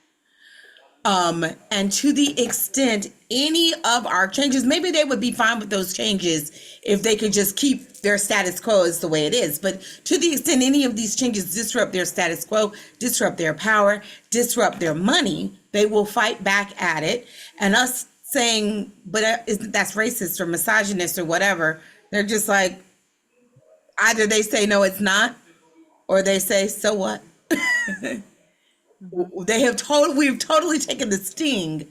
And to the extent any of our changes, maybe they would be fine with those changes if they could just keep their status quo as the way it is. But to the extent any of these changes disrupt their status quo, disrupt their power, disrupt their money, they will fight back at it. And us saying, but that's racist or misogynist or whatever, they're just like, either they say, no, it's not, or they say, so what? We've totally taken the sting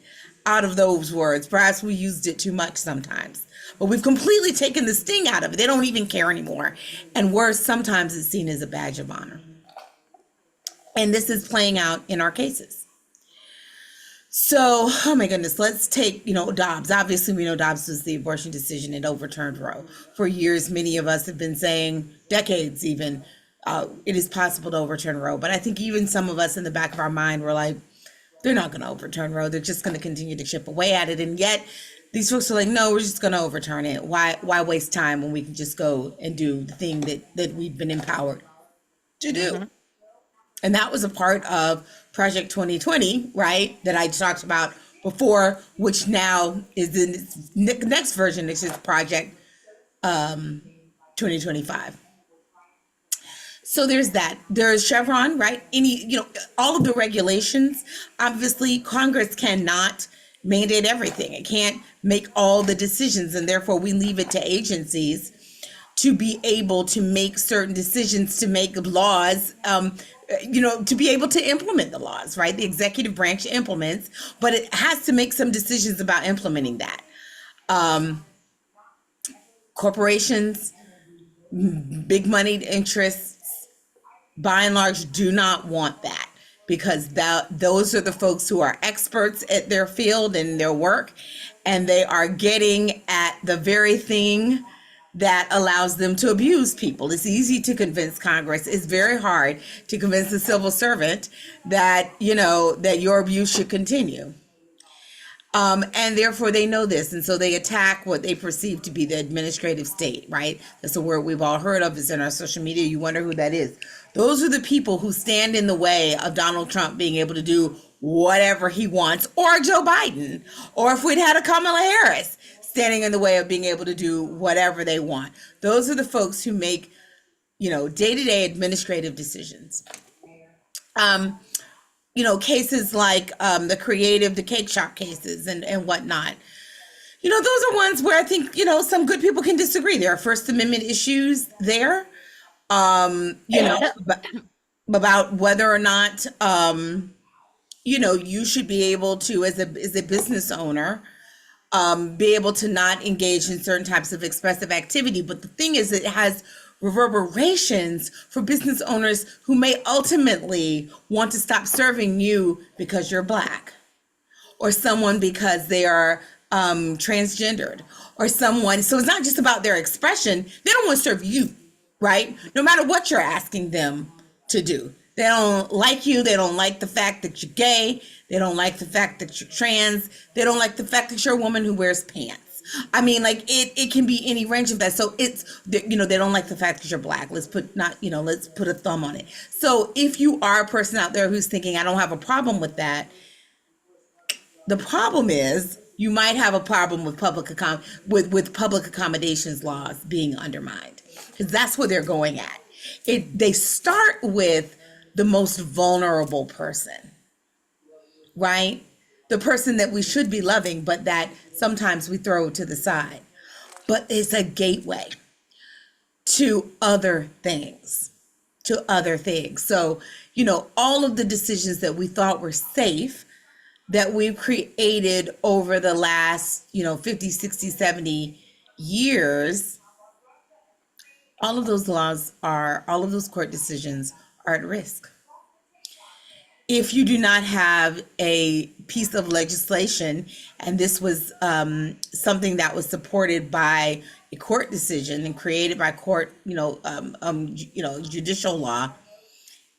out of those words. Perhaps we used it too much sometimes, but we've completely taken the sting out of it. They don't even care anymore. And worse, sometimes it's seen as a badge of honor. And this is playing out in our cases. So, oh my goodness, let's take, Dobbs. Obviously, we know Dobbs was the abortion decision and overturned Roe. For years, many of us have been saying, decades even, it is possible to overturn Roe. But I think even some of us in the back of our mind were like, they're not going to overturn Roe. They're just going to continue to chip away at it. And yet these folks are like, no, we're just going to overturn it. Why waste time when we can just go and do the thing that we've been empowered to do? And that was a part of Project 2020, right? That I talked about before, which now is the next version, which is Project 2025. So there's that. There's Chevron, right? All of the regulations. Obviously, Congress cannot mandate everything. It can't make all the decisions, and therefore we leave it to agencies to be able to make certain decisions, to make laws, to be able to implement the laws, right? The executive branch implements, but it has to make some decisions about implementing that. Corporations, big moneyed interests, by and large, do not want that, because those are the folks who are experts at their field and their work, and they are getting at the very thing that allows them to abuse people. It's easy to convince Congress. It's very hard to convince the civil servant that, that your abuse should continue. And therefore they know this. And so they attack what they perceive to be the administrative state, right? That's a word we've all heard of. It's in our social media. You wonder who that is. Those are the people who stand in the way of Donald Trump being able to do whatever he wants, or Joe Biden, or if we'd had a Kamala Harris standing in the way of being able to do whatever they want. Those are the folks who make, day-to-day administrative decisions. Cases like the cake shop cases and whatnot. Those are ones where I think, some good people can disagree. There are First Amendment issues there, about whether or not, you should be able to, as a business owner, be able to not engage in certain types of expressive activity. But the thing is, it has reverberations for business owners who may ultimately want to stop serving you because you're Black, or someone because they are transgendered, or someone. So it's not just about their expression. They don't want to serve you, right? No matter what you're asking them to do. They don't like you. They don't like the fact that you're gay. They don't like the fact that you're trans. They don't like the fact that you're a woman who wears pants. I mean, like it can be any range of that. So it's, they don't like the fact that you're Black. Let's put a thumb on it. So if you are a person out there who's thinking, I don't have a problem with that, the problem is you might have a problem with public accommodations laws being undermined, because that's where they're going at. They start with the most vulnerable person, right? the person that we should be loving, but that sometimes we throw to the side. But it's a gateway to other things, So, all of the decisions that we thought were safe that we've created over the last, 50, 60, 70 years, all of those all of those court decisions are at risk. If you do not have a piece of legislation, and this was something that was supported by a court decision and created by court, judicial law,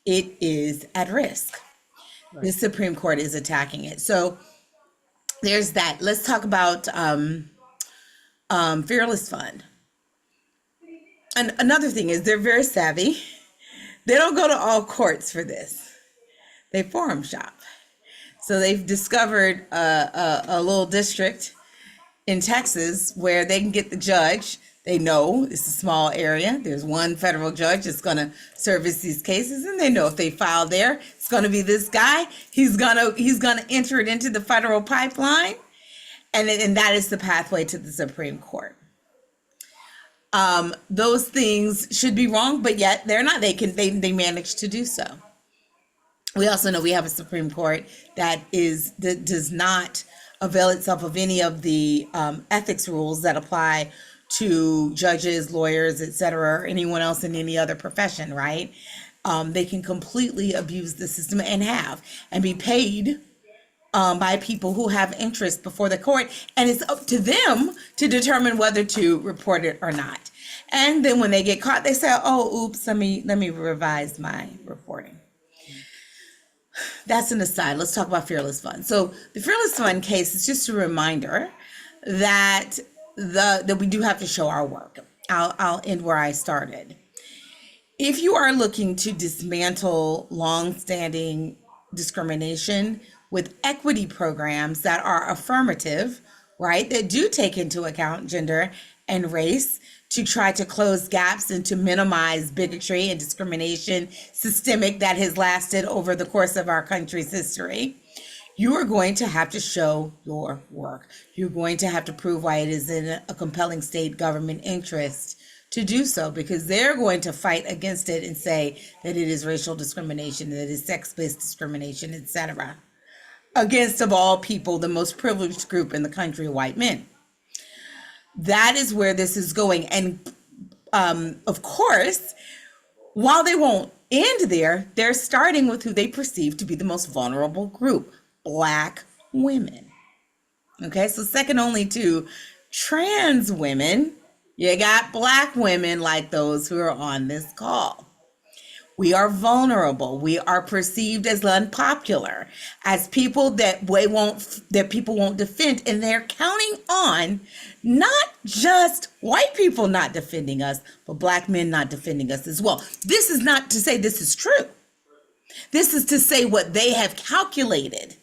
it is at risk. Right. The Supreme Court is attacking it. So there's that. Let's talk about Fearless Fund. And another thing is they're very savvy. They don't go to all courts for this. They forum shop. So they've discovered a little district in Texas where they can get the judge. They know it's a small area. There's one federal judge that's going to service these cases, and they know if they file there, it's going to be this guy. He's gonna enter it into the federal pipeline, and that is the pathway to the Supreme Court. Those things should be wrong, but yet they're not. They manage to do so. We also know we have a Supreme Court that does not avail itself of any of the ethics rules that apply to judges, lawyers, et cetera, or anyone else in any other profession, right? They can completely abuse the system and be paid by people who have interest before the court, and it's up to them to determine whether to report it or not. And then when they get caught, they say, "Oh, oops, let me revise my reporting." That's an aside. Let's talk about Fearless Fund. So the Fearless Fund case is just a reminder that that we do have to show our work. I'll end where I started. If you are looking to dismantle longstanding discrimination with equity programs that are affirmative, right, that do take into account gender and race, to try to close gaps and to minimize bigotry and discrimination systemic that has lasted over the course of our country's history, you are going to have to show your work. You're going to have to prove why it is in a compelling state government interest to do so, because they're going to fight against it and say that it is racial discrimination, that it is sex-based discrimination, etc. Against, of all people, the most privileged group in the country, white men. That is where this is going. And of course, while they won't end there, they're starting with who they perceive to be the most vulnerable group, Black women. Okay, so second only to trans women, you got Black women like those who are on this call. We are vulnerable. We are perceived as unpopular, as people that people won't defend, and they're counting on not just white people not defending us, but Black men not defending us as well. This is not to say this is true. This is to say what they have calculated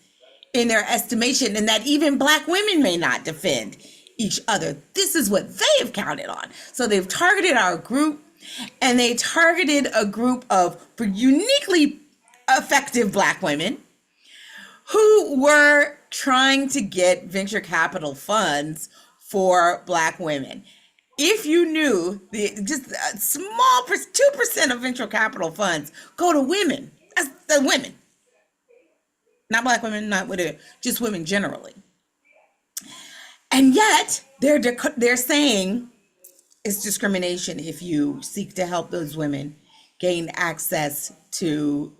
in their estimation, and that even Black women may not defend each other. This is what they have counted on. So they've targeted our group. And they targeted a group of uniquely effective Black women who were trying to get venture capital funds for Black women. If you knew just a small 2% of venture capital funds go to women, that's the women, not Black women, not whatever, just women generally. And yet they're saying it's discrimination if you seek to help those women gain access to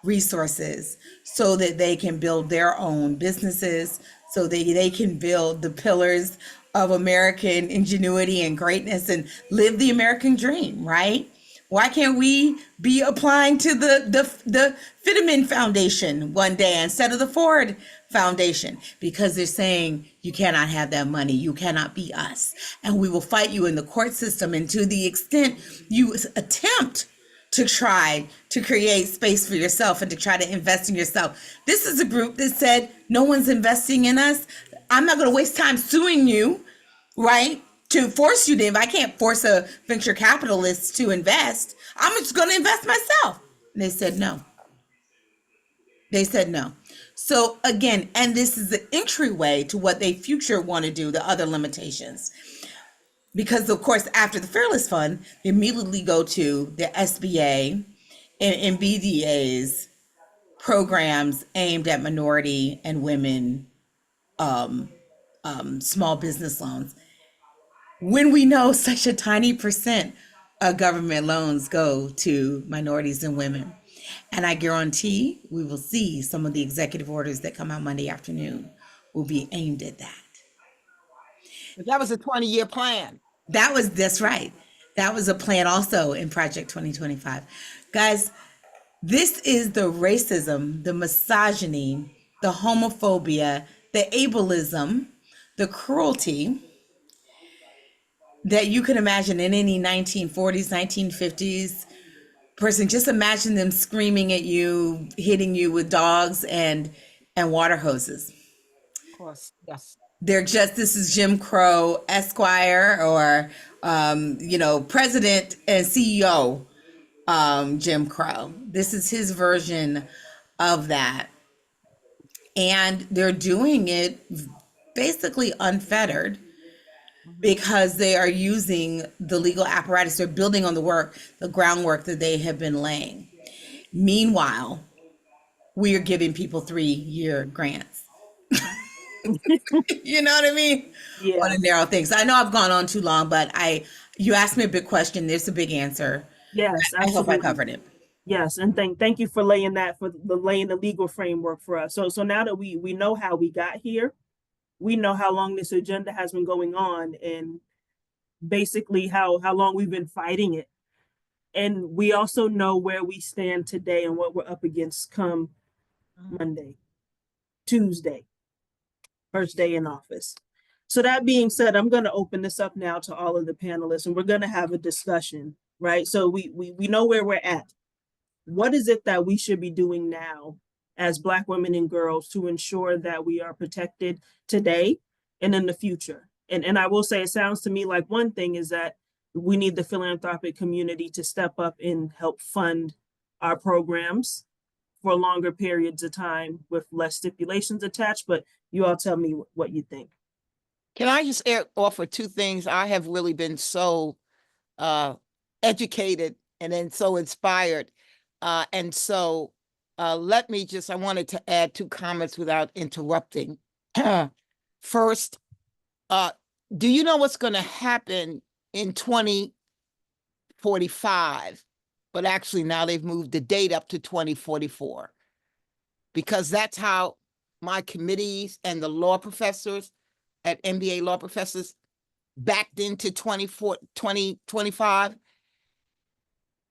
resources so that they can build their own businesses, so that they can build the pillars of American ingenuity and greatness and live the American dream, right? Why can't we be applying to the Fiddiman Foundation one day instead of the Ford Foundation? Because they're saying you cannot have that money. You cannot be us. And we will fight you in the court system. And to the extent you attempt to try to create space for yourself and to try to invest in yourself, this is a group that said, no one's investing in us. I'm not going to waste time suing you, right? To force you to, if I can't force a venture capitalist to invest, I'm just going to invest myself. And they said no. They said no. So again, and this is the entryway to what they future want to do, the other limitations. Because of course, after the Fairless Fund, they immediately go to the SBA and BDA's programs aimed at minority and women small business loans. When we know such a tiny percent of government loans go to minorities and women. And I guarantee we will see some of the executive orders that come out Monday afternoon will be aimed at that. But that was a 20-year plan. That's right. That was a plan also in Project 2025. Guys, this is the racism, the misogyny, the homophobia, the ableism, the cruelty that you can imagine in any 1940s, 1950s person. Just imagine them screaming at you, hitting you with dogs and water hoses. Of course, yes. This is Jim Crow Esquire, or President and CEO Jim Crow. This is his version of that. And they're doing it basically unfettered because they are using the legal apparatus. They're building on the groundwork that they have been laying. Meanwhile, we are giving people 3-year grants. You know what I mean? Yeah. On a narrow things. I know I've gone on too long, but you asked me a big question. There's a big answer. Yes, I hope I absolutely. covered it. Yes, and thank you for laying the legal framework for us. So now that we know how we got here, we know how long this agenda has been going on, and basically how long we've been fighting it. And we also know where we stand today and what we're up against come Monday, Tuesday, first day in office. So that being said, I'm going to open this up now to all of the panelists, and we're going to have a discussion, right? So we know where we're at. What is it that we should be doing now as Black women and girls to ensure that we are protected today and in the future? And I will say, it sounds to me like one thing is that we need the philanthropic community to step up and help fund our programs for longer periods of time with less stipulations attached. But you all tell me what you think. Can I just offer two things? I have really been so educated and then so inspired. And so I wanted to add two comments without interrupting. First, do you know what's going to happen in 2045? But actually now they've moved the date up to 2044, because that's how my committees and the law professors at MBA law professors backed into 2025.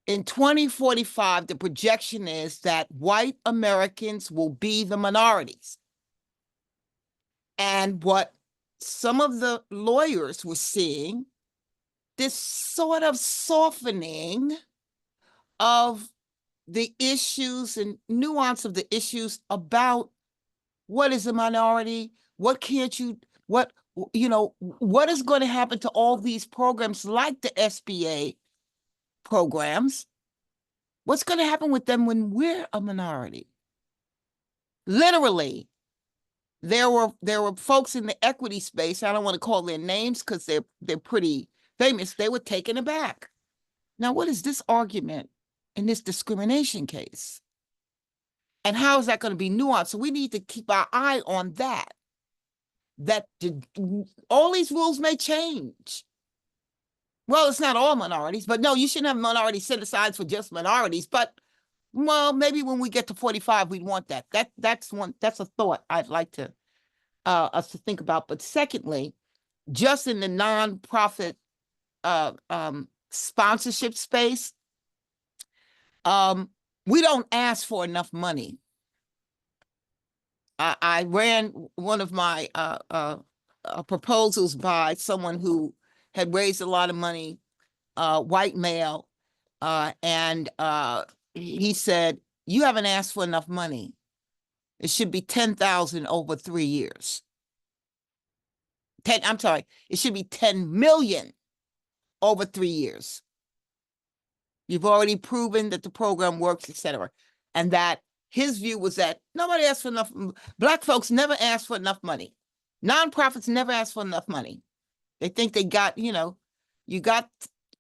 In 2045, the projection is that white Americans will be the minorities. And what some of the lawyers were seeing, this sort of softening of the issues and nuance of the issues about what is a minority, what is going to happen to all these programs like the SBA programs? What's going to happen with them when we're a minority? Literally, there were folks in the equity space, I don't want to call their names because they're pretty famous, they were taken aback. Now, what is this argument in this discrimination case? And how is that going to be nuanced? So we need to keep our eye on that all these rules may change. Well, it's not all minorities, but no, you shouldn't have minority set-asides for just minorities. But, well, maybe when we get to 45, we'd want that. That's a thought I'd like to us to think about. But secondly, just in the nonprofit sponsorship space, we don't ask for enough money. I ran one of my proposals by someone who had raised a lot of money, white male, and he said, "You haven't asked for enough money. It should be 10,000 over 3 years. It should be 10 million over 3 years. You've already proven that the program works, etc." And that his view was that nobody asked for enough. Black folks never asked for enough money. Nonprofits never asked for enough money. They think they got, you got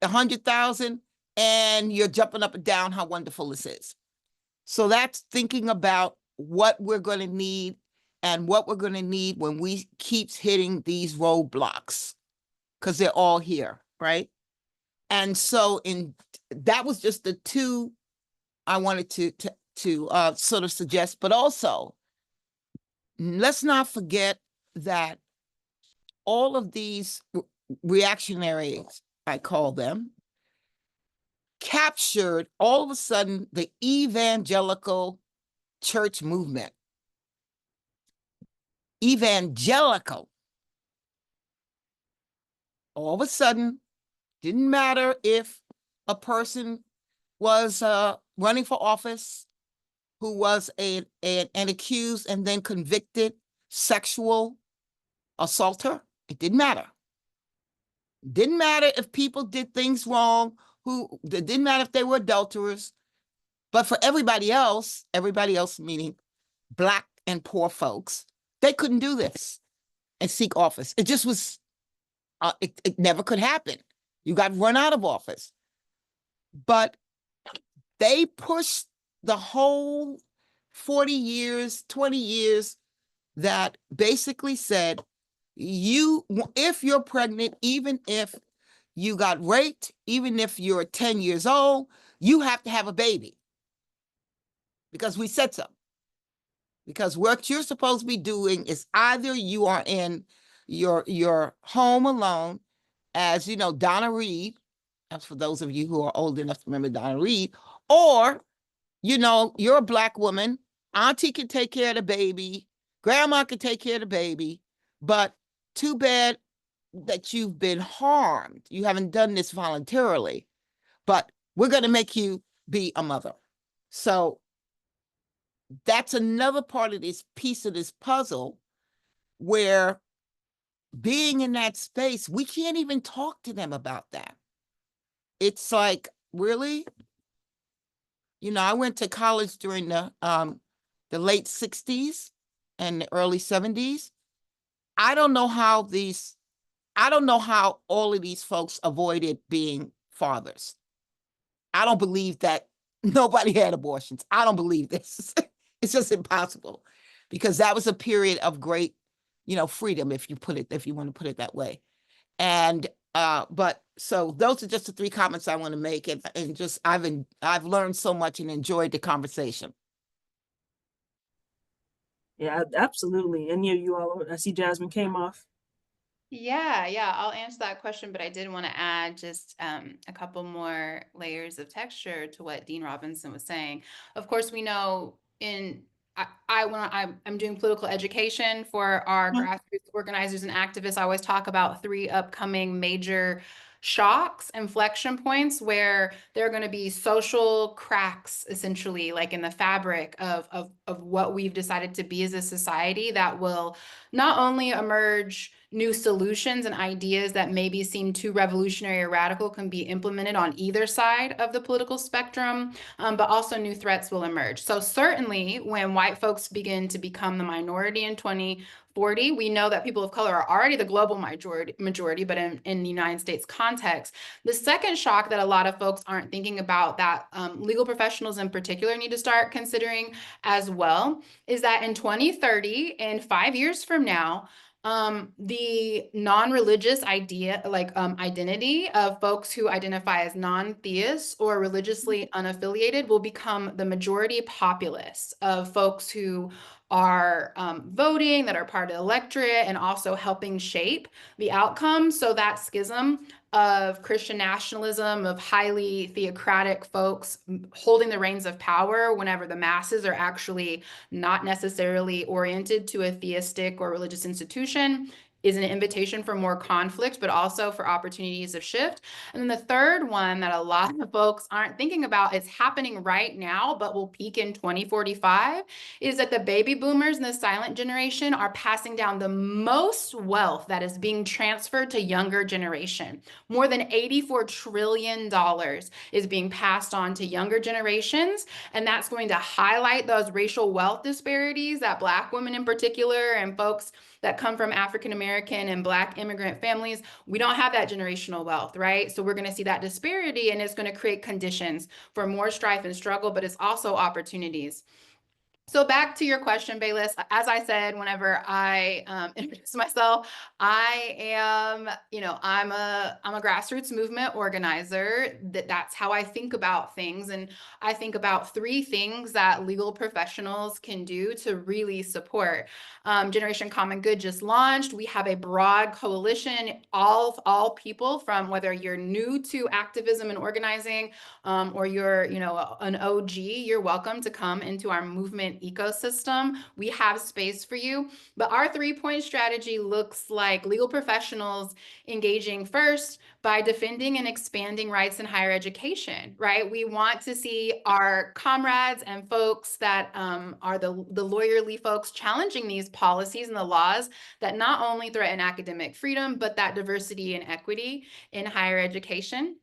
100,000 and you're jumping up and down how wonderful this is. So that's thinking about what we're going to need and what we're going to need when we keeps hitting these roadblocks, because they're all here, right? And so that was just the two I wanted to sort of suggest, but also let's not forget that all of these reactionaries, I call them, captured all of a sudden the evangelical church movement. Evangelical. All of a sudden, didn't matter if a person was running for office who was an accused and then convicted sexual assaulter. It didn't matter. Didn't matter if people did things wrong, it didn't matter if they were adulterers. But for everybody else meaning Black and poor folks, they couldn't do this and seek office. It just was, it never could happen. You got run out of office. But they pushed the whole 40 years, 20 years that basically said, if you're pregnant, even if you got raped, even if you're 10 years old, you have to have a baby. Because we said so. Because what you're supposed to be doing is either you are in your home alone, as you know, Donna Reed, that's for those of you who are old enough to remember Donna Reed, or you're a Black woman, auntie can take care of the baby, grandma can take care of the baby, but too bad that you've been harmed. You haven't done this voluntarily, but we're going to make you be a mother. So that's another part of this piece of this puzzle where being in that space, we can't even talk to them about that. It's like, really? I went to college during the late 60s and the early 70s. I don't know how all of these folks avoided being fathers. I don't believe that nobody had abortions. I don't believe this. It's just impossible, because that was a period of great, freedom, if you want to put it that way. And but so those are just the three comments I want to make, and just I've learned so much and enjoyed the conversation. Yeah, absolutely. And you all, I see Jasmine came off. Yeah, I'll answer that question, but I did want to add just a couple more layers of texture to what Dean Robinson was saying. Of course, we know I'm doing political education for our grassroots organizers and activists. I always talk about 3 upcoming major shocks, inflection points, where there are going to be social cracks, essentially, like in the fabric of what we've decided to be as a society, that will not only emerge new solutions and ideas that maybe seem too revolutionary or radical can be implemented on either side of the political spectrum, but also new threats will emerge. So certainly when white folks begin to become the minority in 2040, we know that people of color are already the global majority, but in the United States context. The second shock that a lot of folks aren't thinking about, that legal professionals in particular need to start considering as well, is that in 2030, in 5 years from now, the non-religious identity of folks who identify as non-theists or religiously unaffiliated will become the majority populace of folks who are voting, that are part of the electorate, and also helping shape the outcome. So that schism of Christian nationalism, of highly theocratic folks holding the reins of power whenever the masses are actually not necessarily oriented to a theistic or religious institution, is an invitation for more conflict, but also for opportunities of shift. And then the third one that a lot of folks aren't thinking about, it's happening right now, but will peak in 2045, is that the baby boomers and the silent generation are passing down the most wealth that is being transferred to younger generation. More than $84 trillion is being passed on to younger generations. And that's going to highlight those racial wealth disparities that Black women in particular and folks that come from African American and Black immigrant families, we don't have that generational wealth, right? So we're going to see that disparity, and it's going to create conditions for more strife and struggle, but it's also opportunities. So back to your question, Bayliss, as I said, whenever I introduce myself, I am, I'm a grassroots movement organizer. That's how I think about things. And I think about three things that legal professionals can do to really support. Generation Common Good just launched. We have a broad coalition, all people, from whether you're new to activism and organizing, or you're, an OG, you're welcome to come into our movement ecosystem. We have space for you. But our 3-point strategy looks like legal professionals engaging first by defending and expanding rights in higher education, right? We want to see our comrades and folks that are the lawyerly folks challenging these policies and the laws that not only threaten academic freedom, but that diversity and equity in higher education.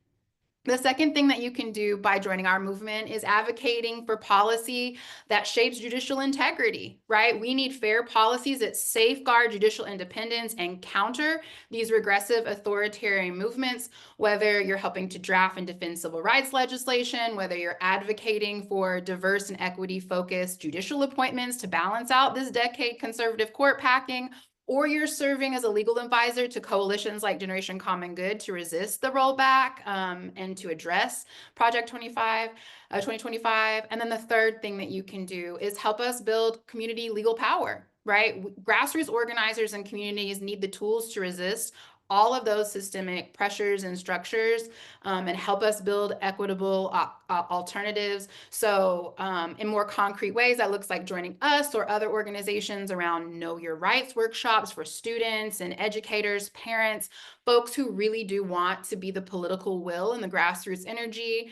The second thing that you can do by joining our movement is advocating for policy that shapes judicial integrity, right? We need fair policies that safeguard judicial independence and counter these regressive authoritarian movements, whether you're helping to draft and defend civil rights legislation, whether you're advocating for diverse and equity-focused judicial appointments to balance out this decade conservative court packing, or you're serving as a legal advisor to coalitions like Generation Common Good to resist the rollback and to address Project 2025. And then the third thing that you can do is help us build community legal power, right? Grassroots organizers and communities need the tools to resist all of those systemic pressures and structures and help us build equitable alternatives. So in more concrete ways, that looks like joining us or other organizations around Know Your Rights workshops for students and educators, parents, folks who really do want to be the political will and the grassroots energy.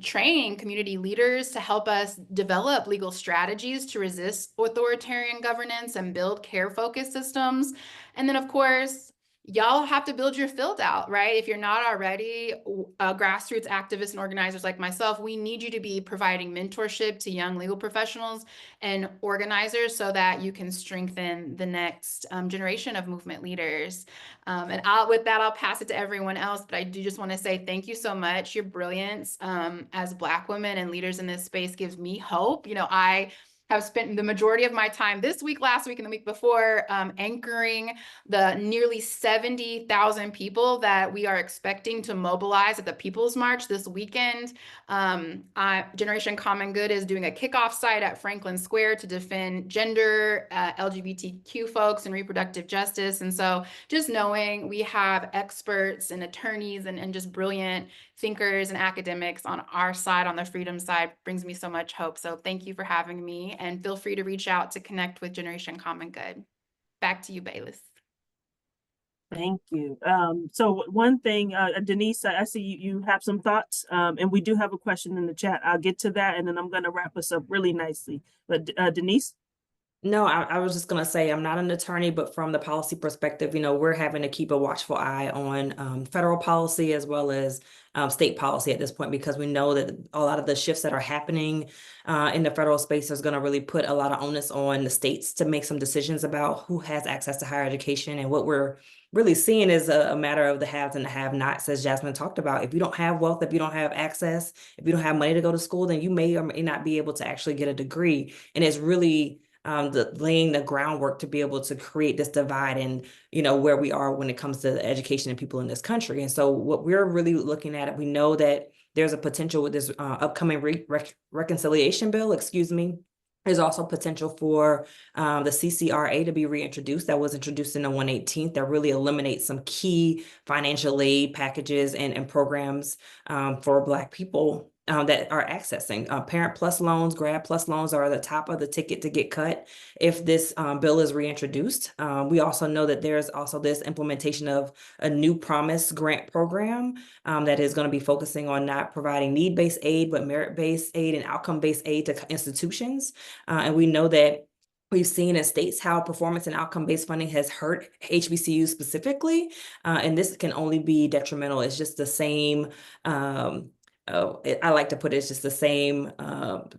Training community leaders to help us develop legal strategies to resist authoritarian governance and build care-focused systems. And then, of course, y'all have to build your field out, right? If you're not already grassroots activists and organizers like myself, we need you to be providing mentorship to young legal professionals and organizers so that you can strengthen the next generation of movement leaders. And with that, I'll pass it to everyone else, but I do just want to say thank you so much. Your brilliance as Black women and leaders in this space gives me hope. I have spent the majority of my time this week, last week, and the week before anchoring the nearly 70,000 people that we are expecting to mobilize at the People's March this weekend. Generation Common Good is doing a kickoff site at Franklin Square to defend gender, LGBTQ folks, and reproductive justice. And so just knowing we have experts and attorneys and just brilliant thinkers and academics on our side, on the freedom side, brings me so much hope. So thank you for having me, and feel free to reach out to connect with Generation Common Good. Back to you, Bayliss. Thank you. So one thing, Denise, I see you have some thoughts, and we do have a question in the chat. I'll get to that, and then I'm going to wrap us up really nicely. But Denise? No, I was just going to say I'm not an attorney, but from the policy perspective, we're having to keep a watchful eye on federal policy as well as state policy at this point, because we know that a lot of the shifts that are happening in the federal space is going to really put a lot of onus on the states to make some decisions about who has access to higher education. And what we're really seeing is a matter of the haves and the have-nots, as Jasmine talked about. If you don't have wealth, if you don't have access, if you don't have money to go to school, then you may or may not be able to actually get a degree. And it's really laying the groundwork to be able to create this divide in, where we are when it comes to education and people in this country. And so what we're really looking at, we know that there's a potential with this upcoming reconciliation bill, There's also potential for the CCRA to be reintroduced. That was introduced in the 118th, that really eliminates some key financial aid packages and programs for Black people that are accessing. Parent Plus loans, Grad Plus loans are the top of the ticket to get cut if this bill is reintroduced. We also know that there's also this implementation of a new Promise grant program that is going to be focusing on not providing need-based aid, but merit-based aid and outcome-based aid to institutions. And we know that we've seen in states how performance and outcome-based funding has hurt HBCUs specifically, and this can only be detrimental. It's just the same I like to put it, it's just the same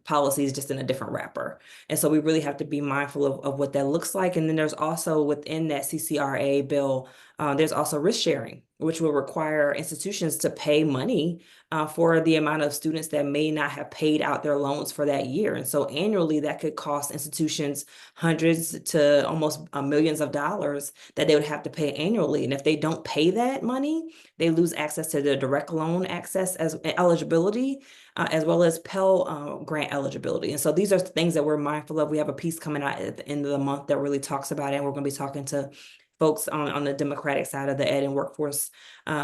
policies, just in a different wrapper. And so we really have to be mindful of what that looks like. And then there's also within that CCRA bill, there's also risk sharing, which will require institutions to pay money for the amount of students that may not have paid out their loans for that year. And so annually that could cost institutions hundreds to almost millions of dollars that they would have to pay annually. And if they don't pay that money, they lose access to the direct loan access as eligibility, as well as Pell grant eligibility. And so these are things that we're mindful of. We have a piece coming out at the end of the month that really talks about it. And we're going to be talking to folks on the Democratic side of the Ed and Workforce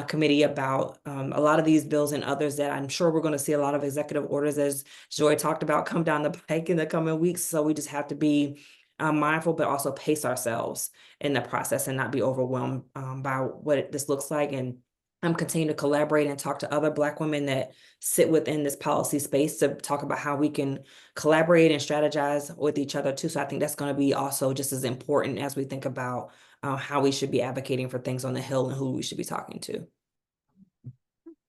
Committee about a lot of these bills and others that I'm sure we're going to see a lot of executive orders, as Joy talked about, come down the pike in the coming weeks. So we just have to be mindful, but also pace ourselves in the process and not be overwhelmed by what this looks like. And I'm continuing to collaborate and talk to other Black women that sit within this policy space to talk about how we can collaborate and strategize with each other too. So I think that's going to be also just as important as we think about how we should be advocating for things on the Hill and who we should be talking to.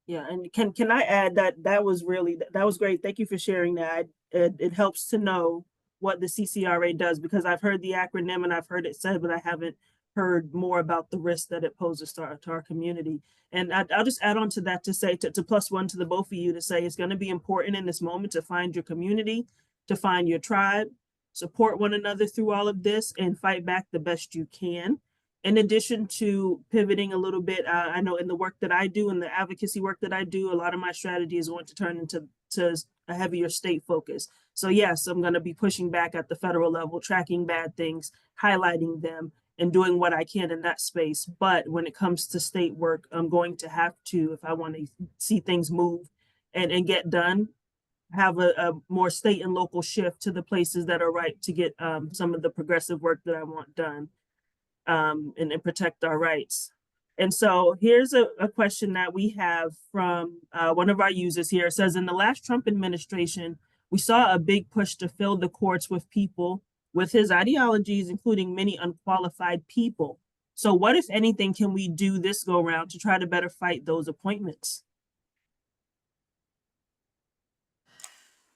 Yeah, and can I add that was great. Thank you for sharing that. It helps to know what the CCRA does, because I've heard the acronym and I've heard it said, but I haven't heard more about the risk that it poses to our community. And I'll just add on to that to say, to plus one to the both of you, to say it's going to be important in this moment to find your community, to find your tribe, support one another through all of this, and fight back the best you can. In addition to pivoting a little bit, I know in the work that I do, in the advocacy work that I do, a lot of my strategy is going to turn into a heavier state focus. So yes, I'm going to be pushing back at the federal level, tracking bad things, highlighting them, and doing what I can in that space. But when it comes to state work, I'm going to have to, if I want to see things move and get done, have a more state and local shift to the places that are right to get some of the progressive work that I want done. And protect our rights. And so here's a question that we have from one of our users here. It says, in the last Trump administration, we saw a big push to fill the courts with people with his ideologies, including many unqualified people. So what, if anything, can we do this go around to try to better fight those appointments?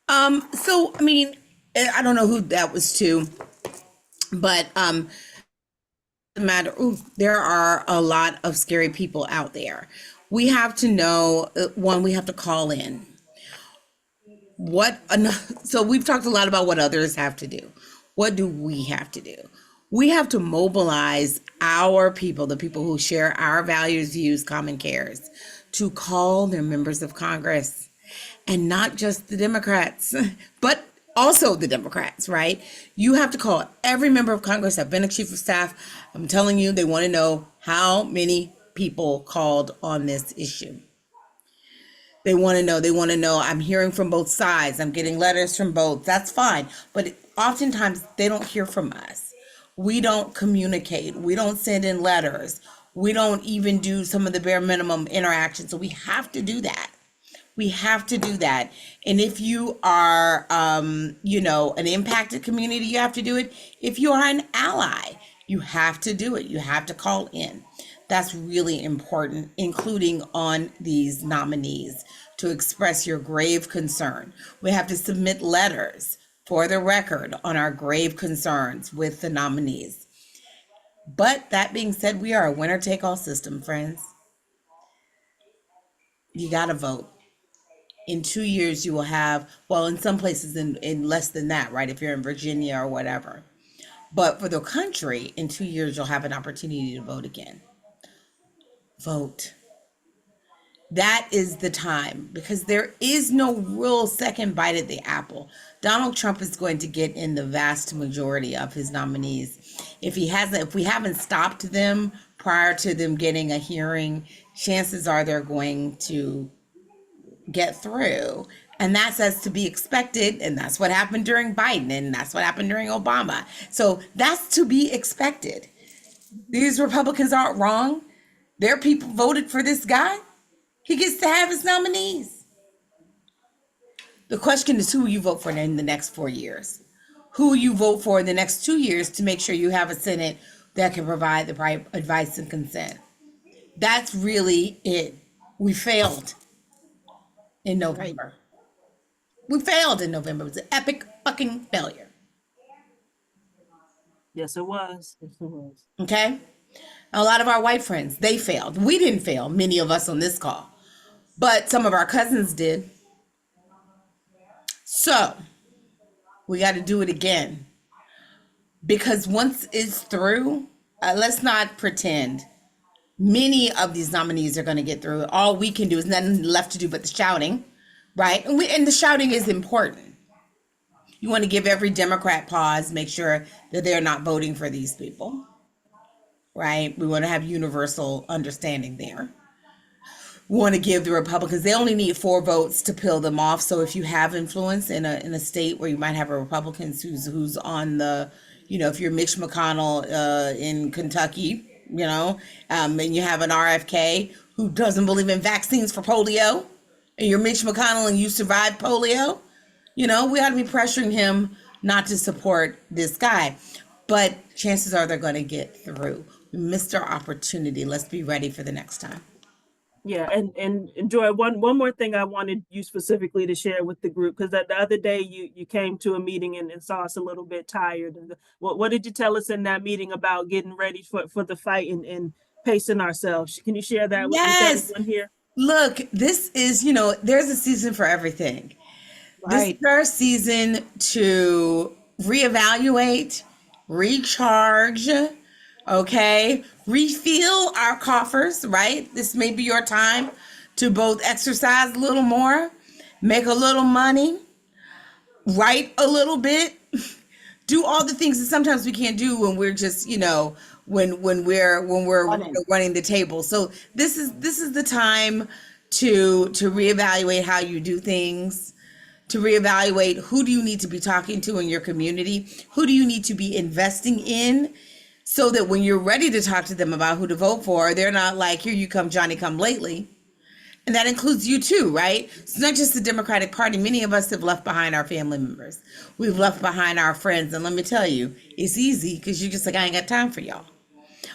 So, I mean, I don't know who that was to, but there are a lot of scary people out there. We have to know, one, we have to call in. So we've talked a lot about what others have to do. What do we have to do? We have to mobilize our people, the people who share our values, views, common cares, to call their members of Congress, and not just the Democrats, but also the Democrats, right? You have to call every member of Congress. I've been a chief of staff. I'm telling you, they want to know how many people called on this issue. They want to know, I'm hearing from both sides. I'm getting letters from both. That's fine. But oftentimes they don't hear from us. We don't communicate. We don't send in letters. We don't even do some of the bare minimum interactions. So we have to do that. We have to do that. And if you are, an impacted community, you have to do it. If you are an ally, you have to do it. You have to call in. That's really important, including on these nominees, to express your grave concern. We have to submit letters for the record on our grave concerns with the nominees. But that being said, we are a winner-take-all system, friends. You got to vote. In 2 years, you will have, well, in some places in less than that, right? If you're in Virginia or whatever. But for the country, in 2 years, you'll have an opportunity to vote again. Vote. That is the time, because there is no real second bite at the apple. Donald Trump is going to get in the vast majority of his nominees. If we haven't stopped them prior to them getting a hearing, chances are they're going to get through And that's as to be expected. And that's what happened during Biden. And that's what happened during Obama. So that's to be expected. These Republicans aren't wrong. Their people voted for this guy. He gets to have his nominees. The question is, who will you vote for in the next 4 years? Who will you vote for in the next 2 years to make sure you have a Senate that can provide the right advice and consent? That's really it. We failed in November. We failed in November. It was an epic fucking failure. Yes, it was. Yes, it was. Okay? A lot of our white friends, they failed. We didn't fail, many of us on this call, but some of our cousins did. So we got to do it again, because once it's through, let's not pretend many of these nominees are going to get through. All we can do is nothing left to do but the shouting, right? And the shouting is important. You want to give every Democrat pause, make sure that they're not voting for these people, right? We want to have universal understanding there. We want to give the Republicans, they only need 4 votes to peel them off. So if you have influence in a state where you might have a Republican who's on the, if you're Mitch McConnell in Kentucky, and you have an RFK who doesn't believe in vaccines for polio, and you're Mitch McConnell and you survived polio, we ought to be pressuring him not to support this guy. But chances are they're going to get through. We missed our opportunity. Let's be ready for the next time. Yeah, and Joy, one more thing I wanted you specifically to share with the group, because the other day you came to a meeting and saw us a little bit tired. And what did you tell us in that meeting about getting ready for the fight and pacing ourselves? Can you share that with everyone here? Look, this is, there's a season for everything. Right. This is our season to reevaluate, recharge, okay? Refill our coffers, right? This may be your time to both exercise a little more, make a little money, write a little bit, do all the things that sometimes we can't do when we're just, when we're running the table. So this is the time to reevaluate how you do things, to reevaluate who do you need to be talking to in your community, who do you need to be investing in, so that when you're ready to talk to them about who to vote for, they're not like, here you come, Johnny come lately. And that includes you too, right? It's not just the Democratic Party. Many of us have left behind our family members. We've left behind our friends. And let me tell you, it's easy because you're just like, I ain't got time for y'all.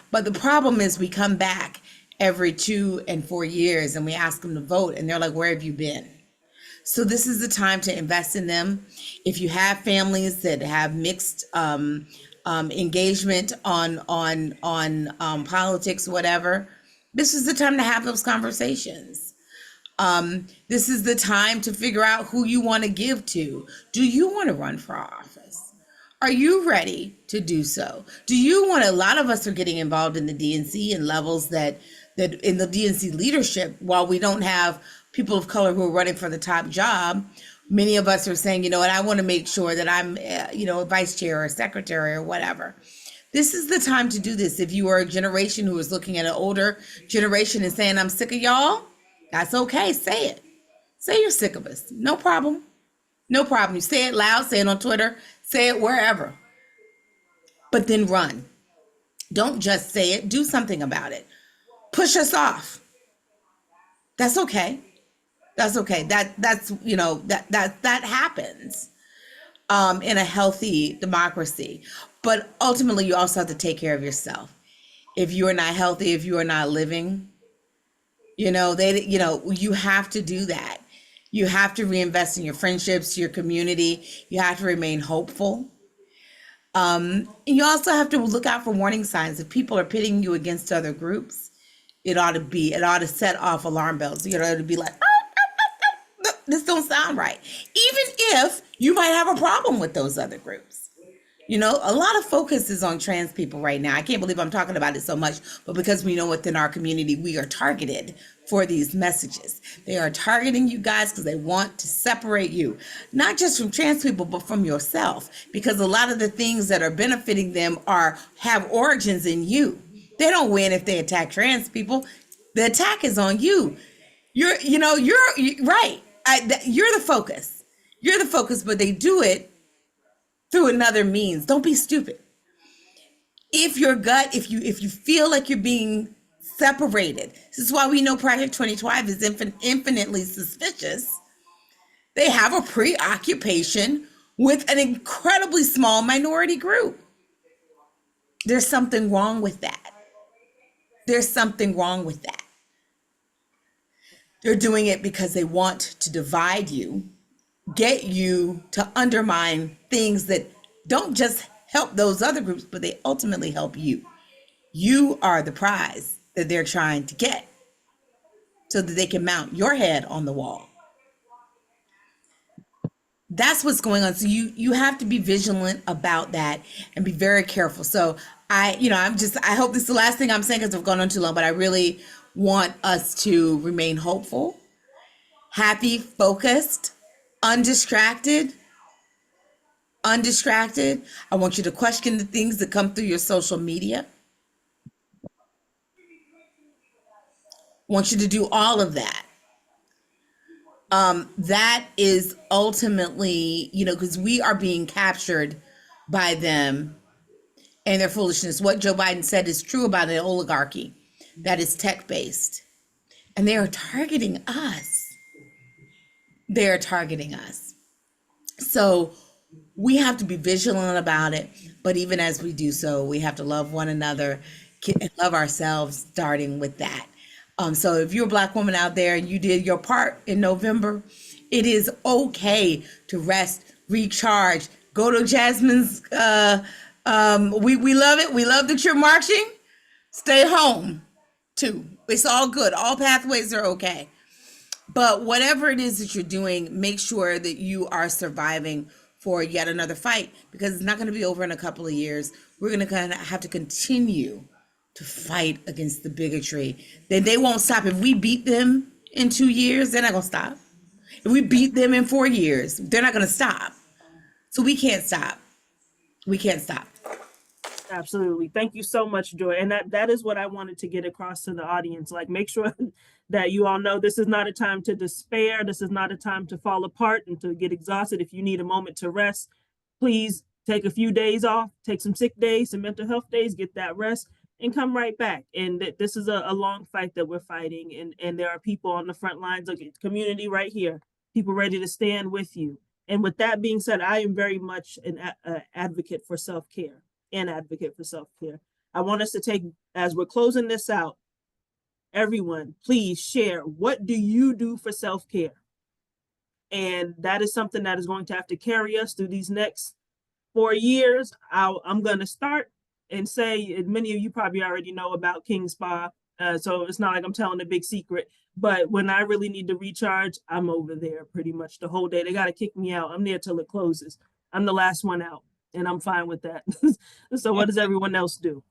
But the problem is we come back every 2 and 4 years and we ask them to vote and they're like, where have you been? So this is the time to invest in them. If you have families that have mixed engagement on politics, whatever, this is the time to have those conversations. This is the time to figure out who you want to give to. Do you want to run for office? Are you ready to do so? Do you want, a lot of us are getting involved in the DNC and levels that in the DNC leadership, while we don't have people of color who are running for the top job, many of us are saying, and I want to make sure that I'm, a vice chair or a secretary or whatever. This is the time to do this. If you are a generation who is looking at an older generation and saying, I'm sick of y'all, that's okay. Say it. Say you're sick of us. No problem. No problem. You say it loud, say it on Twitter, say it wherever. But then run. Don't just say it. Do something about it. Push us off. That's okay. That's okay. That happens in a healthy democracy. But ultimately, you also have to take care of yourself. If you are not healthy, if you are not living, you have to do that. You have to reinvest in your friendships, your community. You have to remain hopeful. And you also have to look out for warning signs. If people are pitting you against other groups, it ought to set off alarm bells. It ought to be like, this don't sound right. Even if you might have a problem with those other groups. A lot of focus is on trans people right now. I can't believe I'm talking about it so much, but because we know within our community, we are targeted for these messages. They are targeting you guys because they want to separate you, not just from trans people, but from yourself, because a lot of the things that are benefiting them have origins in you. They don't win if they attack trans people. The attack is on you. You're right. You're the focus. You're the focus, but they do it through another means. Don't be stupid. If your gut, if you feel like you're being separated, this is why we know Project 2025 is infinitely suspicious. They have a preoccupation with an incredibly small minority group. There's something wrong with that. There's something wrong with that. They're doing it because they want to divide you, get you to undermine things that don't just help those other groups, but they ultimately help you. You are the prize that they're trying to get so that they can mount your head on the wall. That's what's going on. So you have to be vigilant about that and be very careful. So I hope this is the last thing I'm saying because I've gone on too long, but I really want us to remain hopeful, happy, focused, undistracted. I want you to question the things that come through your social media. I want you to do all of that. That is ultimately, because we are being captured by them and their foolishness. What Joe Biden said is true about an oligarchy that is tech-based. And they are targeting us. They're targeting us. So we have to be vigilant about it. But even as we do so, we have to love one another and love ourselves, starting with that. So if you're a Black woman out there and you did your part in November, it is okay to rest, recharge, go to Jasmine's. We love it. We love that you're marching. Stay home too. It's all good. All pathways are okay. But whatever it is that you're doing, make sure that you are surviving for yet another fight, because it's not going to be over in a couple of years. We're going to kind of have to continue to fight against the bigotry. Then they won't stop. If we beat them in 2 years, they're not going to stop. If we beat them in 4 years, they're not going to stop. So we can't stop. We can't stop. Absolutely. Thank you so much, Joy. And that is what I wanted to get across to the audience. Like, make sure that you all know this is not a time to despair. This is not a time to fall apart and to get exhausted. If you need a moment to rest, please take a few days off, take some sick days, some mental health days, get that rest, and come right back. And this is a long fight that we're fighting. And there are people on the front lines of the community right here, people ready to stand with you. And with that being said, I am very much an advocate for self-care. An advocate for self-care. I want us to take, as we're closing this out, everyone, please share, what do you do for self-care? And that is something that is going to have to carry us through these next 4 years. I'm going to start and say, many of you probably already know about King Spa, so it's not like I'm telling a big secret, but when I really need to recharge, I'm over there pretty much the whole day. They got to kick me out. I'm there till it closes. I'm the last one out. And I'm fine with that. So what does everyone else do?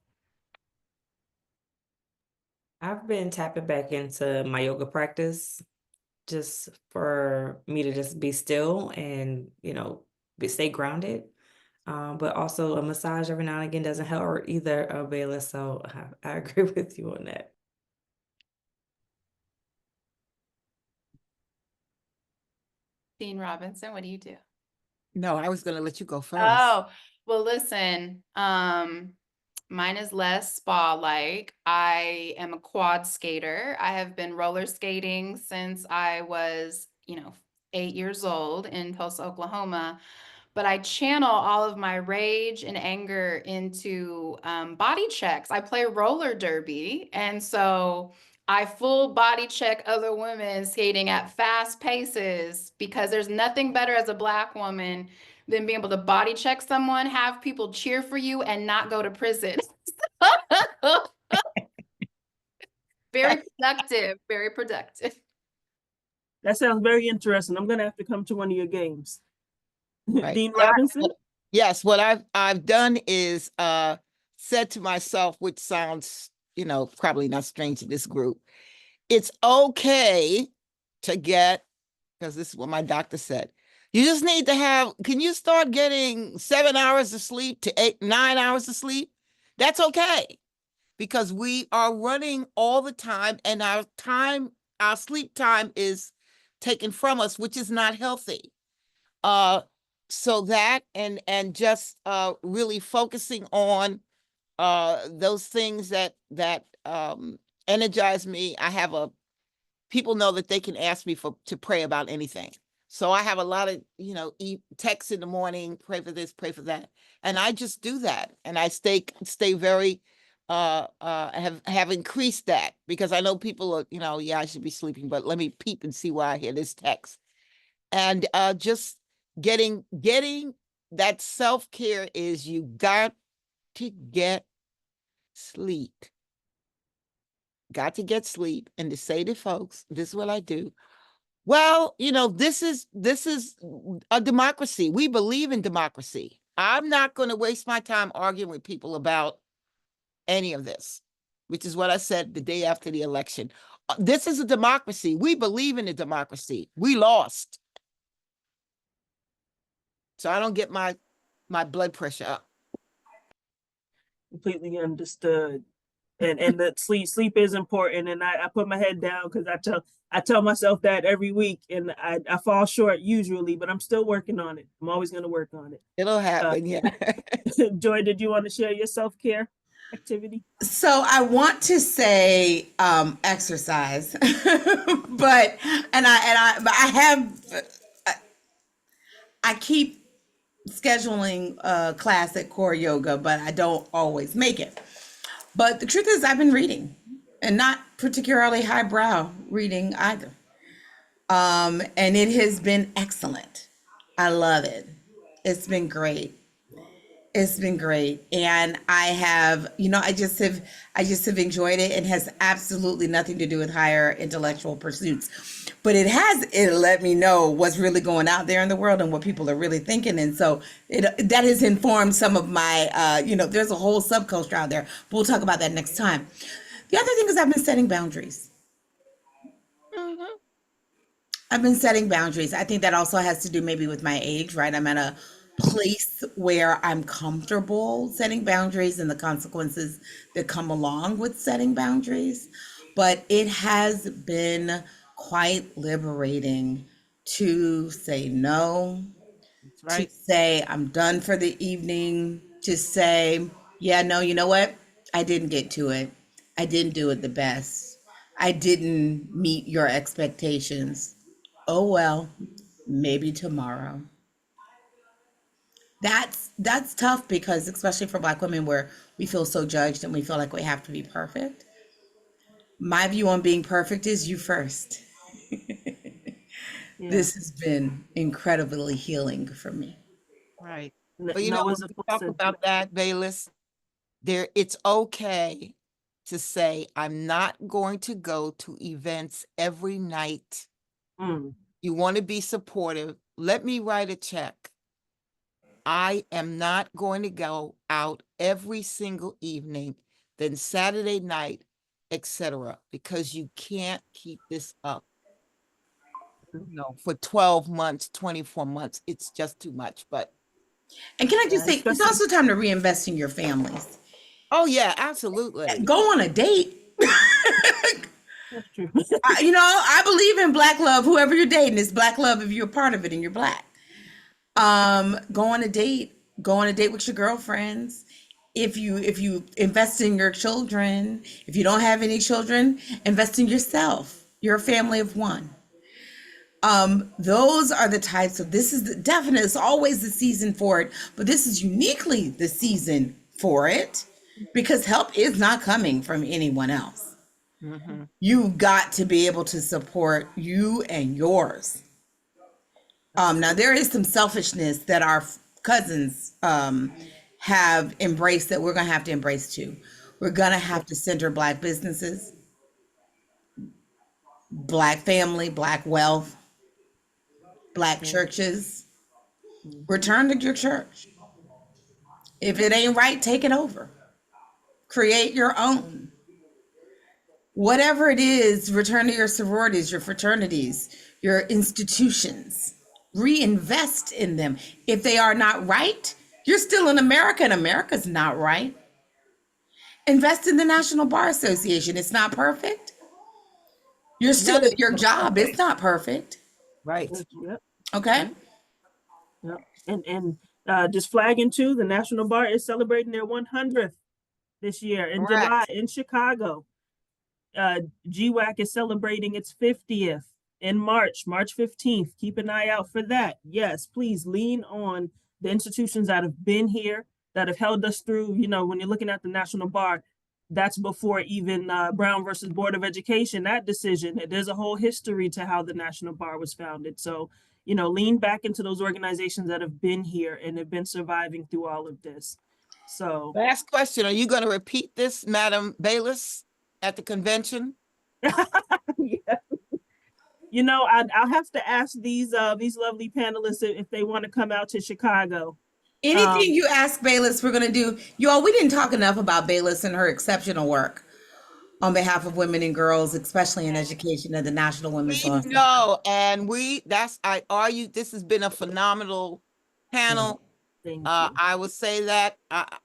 I've been tapping back into my yoga practice just for me to just be still and, stay grounded. But also a massage every now and again doesn't hurt either, Bayliss. So I agree with you on that. Dean Robinson, what do you do? No, I was going to let you go first. Oh, well, listen, mine is less spa-like. I am a quad skater. I have been roller skating since I was, 8 years old in Tulsa, Oklahoma. But I channel all of my rage and anger into body checks. I play roller derby. And so I full body check other women skating at fast paces, because there's nothing better as a Black woman than being able to body check someone, have people cheer for you, and not go to prison. Very productive, very productive. That sounds very interesting. I'm going to have to come to one of your games. Right. Dean Robinson? Yes, what I've done is said to myself, which sounds, probably not strange to this group, it's okay to get, because this is what my doctor said, you just need to can you start getting 7 hours of sleep to 9 hours of sleep? That's okay, because we are running all the time, and our sleep time is taken from us, which is not healthy. So that and just really focusing on those things that energize me. I have people know that they can ask me to pray about anything. So I have a lot of, texts in the morning, pray for this, pray for that. And I just do that. And I stay very, have increased that, because I know people are, yeah, I should be sleeping, but let me peep and see why I hear this text. And just getting that self-care is, you got to get sleep. Got to get sleep. And to say to folks, this is what I do. Well, this is a democracy. We believe in democracy. I'm not going to waste my time arguing with people about any of this, which is what I said the day after the election. This is a democracy. We believe in a democracy. We lost. So I don't get my blood pressure up. Completely understood. And that sleep is important. And I put my head down because I tell myself that every week, and I fall short usually, but I'm still working on it. I'm always going to work on it. It'll happen. Yeah. Joy, did you want to share your self-care activity? So I want to say exercise, but I keep scheduling a class at Core Yoga, but I don't always make it. But the truth is, I've been reading, and not particularly highbrow reading either. And it has been excellent. I love it. It's been great. It's been great. And I have, I just have enjoyed it, and has absolutely nothing to do with higher intellectual pursuits. But it let me know what's really going out there in the world and what people are really thinking. And so that has informed some of my, there's a whole subculture out there, but we'll talk about that next time. The other thing is, I've been setting boundaries. Mm-hmm. I've been setting boundaries. I think that also has to do maybe with my age, right? I'm at a place where I'm comfortable setting boundaries and the consequences that come along with setting boundaries. But it has been quite liberating to say no, That's right. to say I'm done for the evening, to say, yeah, no, you know what? I didn't get to it. I didn't do it the best. I didn't meet your expectations. Oh, well, maybe tomorrow. That's tough, because especially for Black women, where we feel so judged and we feel like we have to be perfect. My view on being perfect is you first. Yeah. This has been incredibly healing for me. Right. No, But no when is a we full talk sentence. about that, Bayliss, it's okay to say, I'm not going to go to events every night. Mm. You want to be supportive. Let me write a check. I am not going to go out every single evening, then Saturday night, etc., because you can't keep this up. For 12 months, 24 months, it's just too much. But And can I just Yeah, say, it's also time to reinvest in your families. oh yeah, absolutely. Go on a date. That's true. I believe in Black love. Whoever you're dating is Black love if you're a part of it and you're Black. Go on a date. Go on a date with your girlfriends. If you invest in your children, if you don't have any children, invest in yourself. You're a family of one. Those are the types of, this is definitely, it's always the season for it, but this is uniquely the season for it, because help is not coming from anyone else. Mm-hmm. You've got to be able to support you and yours. Now there is some selfishness that our cousins have embraced that we're going to have to embrace too. We're going to have to center Black businesses, Black family, Black wealth, Black churches. Return to your church. If it ain't right, take it over. Create your own. Whatever it is, return to your sororities, your fraternities, your institutions. Reinvest in them. If they are not right, you're still in America, and America's not right. Invest in the National Bar Association. It's not perfect. You're still at your job. It's not perfect. Right. Yep. Okay. Yep. And just flagging too, the National Bar is celebrating their 100th this year in Correct. July in Chicago. GWAC is celebrating its 50th in March 15th. Keep an eye out for that. Yes, please lean on the institutions that have been here, that have held us through. You know, when you're looking at the National Bar, that's before even Brown versus Board of Education, that decision. There's a whole history to how the National Bar was founded. So, you know, lean back into those organizations that have been here and have been surviving through all of this. So, Last question. Are you going to repeat this, Madam Bayliss, at the convention? yeah. You know, I'll have to ask these lovely panelists if they want to come out to Chicago. Anything you ask Bayliss, we're going to do. You all, we didn't talk enough about Bayliss and her exceptional work on behalf of women and girls, especially in education at the National Women's Law Center. No, and I argue this has been a phenomenal panel. Thank you. I would say that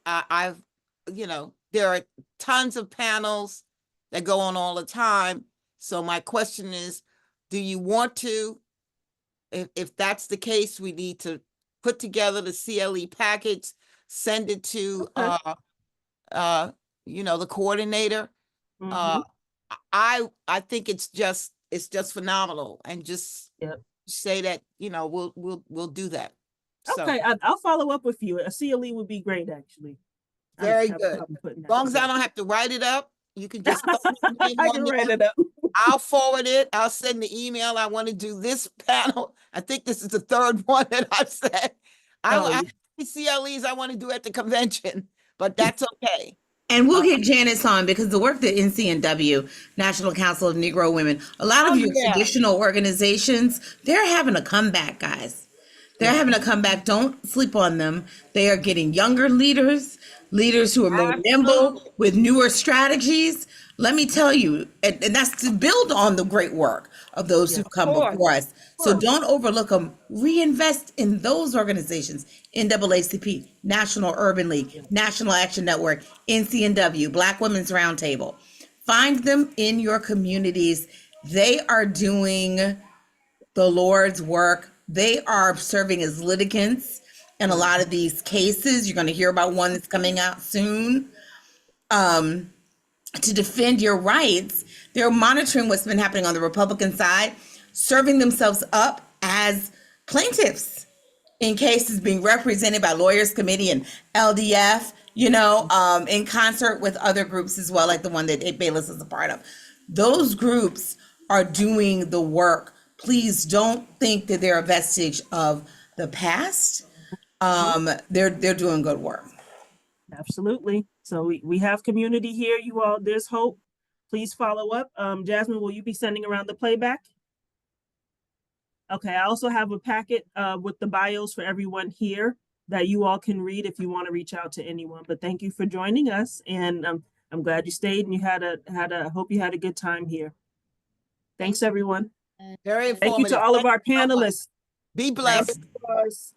I've, you know, there are tons of panels that go on all the time. So my question is, do you want to, if that's the case, we need to put together the CLE package, send it to, you know, the coordinator. Mhm. I think it's just phenomenal, and just Yep. say that, you know, we'll do that. So, Okay, I'll follow up with you. A CLE would be great, actually. I don't very have a good. problem putting As that long as I together. don't have to write it up, you can just put my name I on can there. write it up. I'll forward it. I'll send the email. I want to do this panel. I think this is the third one that I've said. I Oh, have CLEs I want to do at the convention, but that's okay. And we'll get Janice on, because the work that NCNW, National Council of Negro Women, a lot of your traditional organizations, they're having a comeback, guys. They're having a comeback. Don't sleep on them. They are getting younger leaders who are more nimble with newer strategies. Let me tell you, and that's to build on the great work of those who've come before us. So don't overlook them. Reinvest in those organizations. NAACP, National Urban League, National Action Network, NCNW, Black Women's Roundtable. Find them in your communities. They are doing the Lord's work. They are serving as litigants in a lot of these cases. You're going to hear about one that's coming out soon. To defend your rights, they're monitoring what's been happening on the Republican side, serving themselves up as plaintiffs in cases, being represented by Lawyers Committee and LDF, you know, in concert with other groups as well, like the one that Bayliss is a part of. Those groups are doing the work. Please don't think that they're a vestige of the past. They're doing good work. absolutely. So we have community here. You all, there's hope. Please follow up. Jasmine, will you be sending around the playback? Okay, I also have a packet with the bios for everyone here that you all can read if you want to reach out to anyone. But thank you for joining us, and I'm glad you stayed and you had a hope you had a good time here. Thanks, everyone. Very Thank you informative. to all of Thank our you so much. panelists. Be blessed. Of course.